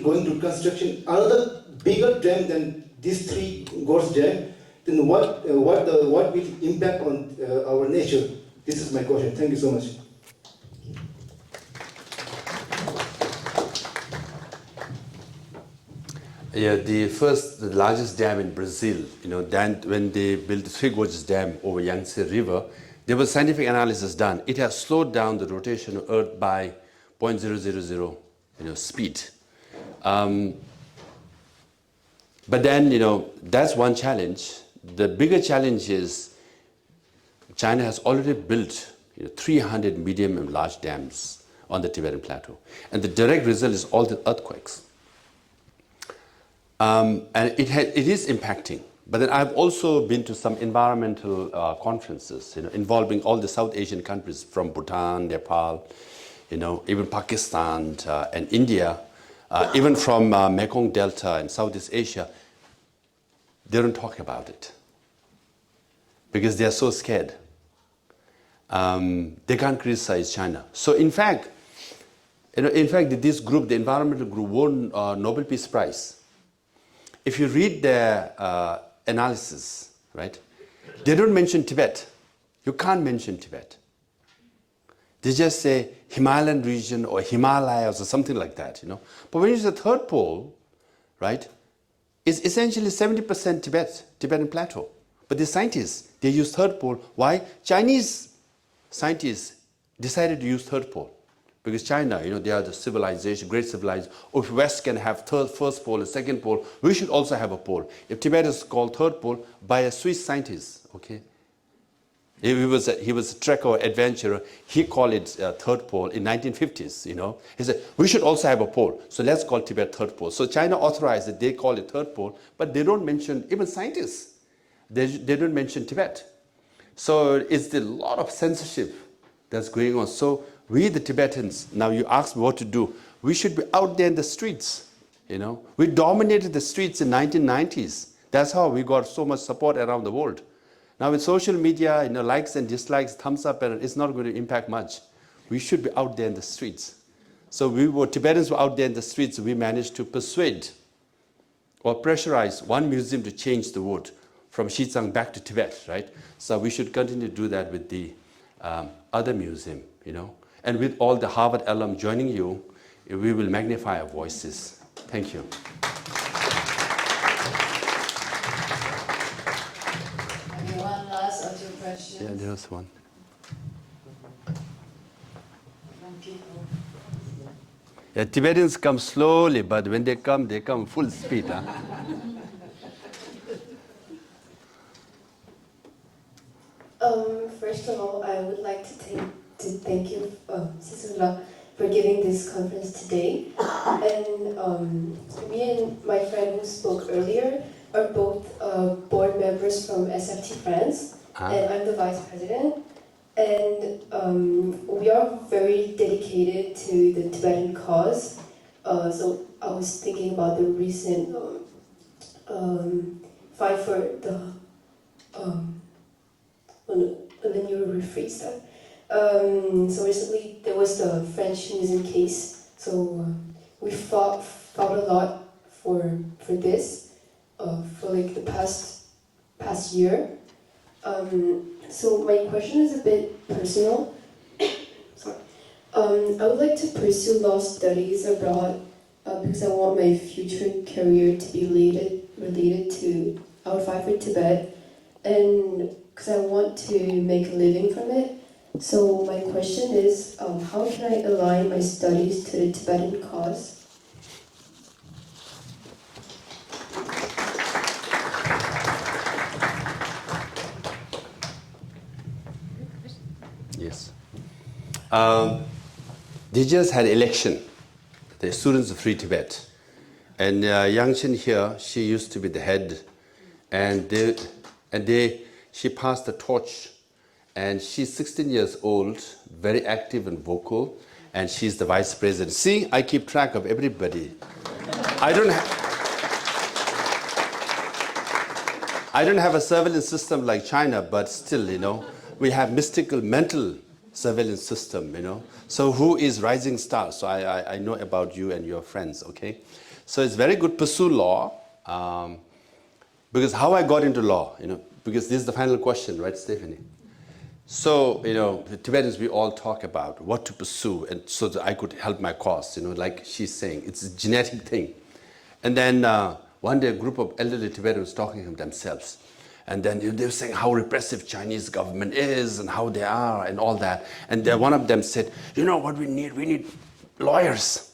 going to construction another bigger dam than these three gorge dam. Then what will impact on our nature? This is my question. Thank you so much. Yeah, the largest dam in Brazil, when they built the Three Gorges Dam over Yangtze River, there was scientific analysis done. It has slowed down the rotation of Earth by 0.000, speed. But then, that's one challenge. The bigger challenge is China has already built 300 medium and large dams on the Tibetan Plateau. And the direct result is all the earthquakes. And it is impacting. But then I've also been to some environmental conferences, involving all the South Asian countries from Bhutan, Nepal, even Pakistan and India, even from Mekong Delta and Southeast Asia. They don't talk about it because they are so scared. They can't criticize China. So in fact, this group, the environmental group, won Nobel Peace Prize. If you read their analysis, right, they don't mention Tibet. You can't mention Tibet. They just say Himalayan region or Himalayas or something like that, But when you say third pole, right, it's essentially 70% Tibetan Plateau. But the scientists, they use third pole. Why? Chinese scientists decided to use third pole. Because China, they are the civilization, great civilization. If West can have first pole and second pole, we should also have a pole. If Tibet is called third pole by a Swiss scientist, okay? He was a trekker or adventurer. He called it third pole in 1950s, He said, we should also have a pole. So let's call Tibet third pole. So China authorized it. They call it third pole. But they don't mention, even scientists, they don't mention Tibet. So it's a lot of censorship that's going on. So we, the Tibetans, now you ask me what to do. We should be out there in the streets, We dominated the streets in 1990s. That's how we got so much support around the world. Now with social media, likes and dislikes, thumbs up, and it's not going to impact much. We should be out there in the streets. So Tibetans were out there in the streets. We managed to persuade or pressurize one museum to change the vote from Xizang back to Tibet, right? So we should continue to do that with the other museum, And with all the Harvard alum joining you, we will magnify our voices. Thank you. Okay, one last or two questions. Yeah, there's one. From people. Yeah, Tibetans come slowly, but when they come full speed. Huh? First of all, I would like to thank you, Sisula, for giving this conference today. And me and my friend who spoke earlier are both board members from SFT France, and I'm the vice president. And we are very dedicated to the Tibetan cause. So I was thinking about the recent fight for the when you rephrase that. So recently there was the French museum case. So we fought a lot for this for like the past year. So my question is a bit personal. Sorry. I would like to pursue law studies abroad because I want my future career to be related to I would fight for Tibet, and because I want to make a living from it. So my question is, how can I align my studies to the Tibetan cause? Yes. They just had election, the students of Free Tibet. And Yang Chen here, she used to be the head. And she passed the torch. And she's 16 years old, very active and vocal. And she's the vice president. See, I keep track of everybody. I don't have a surveillance system like China, but still, we have mystical mental surveillance system, So who is rising star? So I know about you and your friends, okay? So it's very good pursue law, because how I got into law, because this is the final question, right, Stephanie? So, the Tibetans, we all talk about what to pursue, and so that I could help my cause, like she's saying, it's a genetic thing. And then one day a group of elderly Tibetans talking to themselves. And then they were saying how repressive Chinese government is and how they are and all that. And then one of them said, what we need lawyers.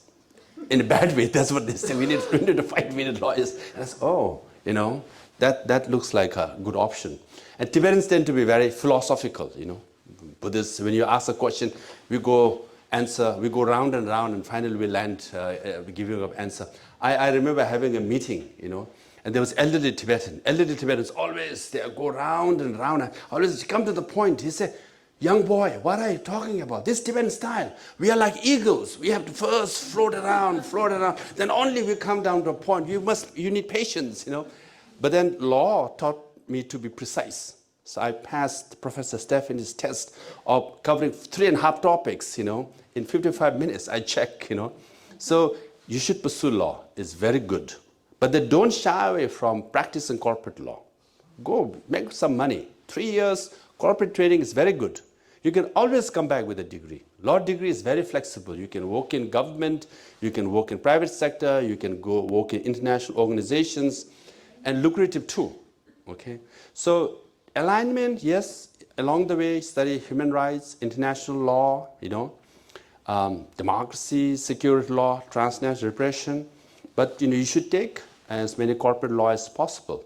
In a bad way, that's what they say. We need to fight, we need lawyers. And I said, oh, you know, that looks like a good option. And Tibetans tend to be very philosophical, you know. Buddhists, when you ask a question, we go round and round, and finally we land giving an answer. I remember having a meeting, you know, and there was elderly Tibetans always, they go round and round, and always come to the point. He said, young boy, what are you talking about? This Tibetan style, we are like eagles. We have to first float around, then only we come down to a point. You need patience, you know. But then law taught me to be precise. So I passed Professor Stephanie's test of covering 3.5 topics, you know, in 55 minutes. I check, you know. So you should pursue law. It's very good. But then don't shy away from practicing corporate law. Go make some money. 3 years, corporate training is very good. You can always come back with a degree. Law degree is very flexible. You can work in government, you can work in private sector, you can go work in international organizations, and lucrative too, okay? So alignment, yes, along the way, study human rights, international law, you know, democracy, security law, transnational repression, but you know, you should take as many corporate law as possible.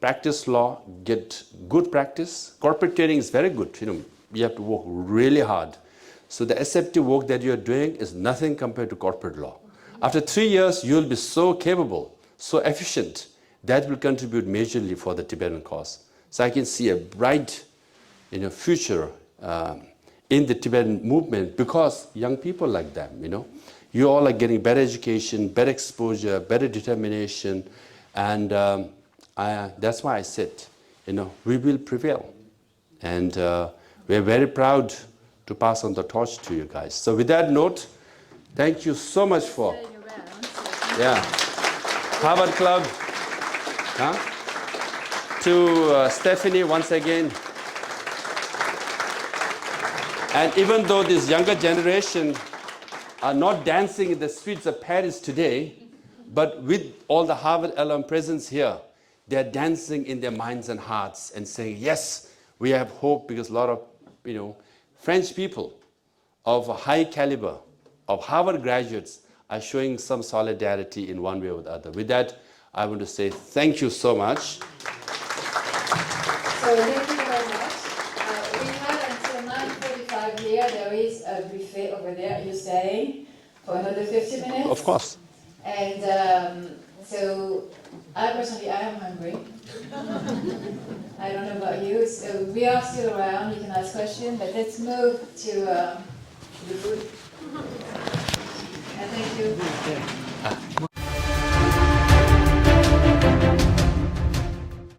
Practice law, get good practice. Corporate training is very good, you know, you have to work really hard. So the aseptic work that you're doing is nothing compared to corporate law. After 3 years, you'll be so capable, so efficient, that will contribute majorly for the Tibetan cause. So I can see a bright, you know, future in the Tibetan movement because young people like them, you know. You all are getting better education, better exposure, better determination, and that's why I said, you know, we will prevail. And we're very proud to pass on the torch to you guys. So with that note, thank you so much for, Harvard Club, to Stephanie once again. And even though this younger generation are not dancing in the streets of Paris today, but with all the Harvard alum presence here, they're dancing in their minds and hearts and saying, yes, we have hope, because a lot of, you know, French people of a high caliber, of Harvard graduates, are showing some solidarity in one way or the other. With that, I want to say thank you so much. So thank you very much. We have until 9:45 here. There is a buffet over there. You're staying for another 50 minutes? Of course. And so I personally, I am hungry. I don't know about you. So we are still around. You can ask questions, but let's move to the food. And thank you.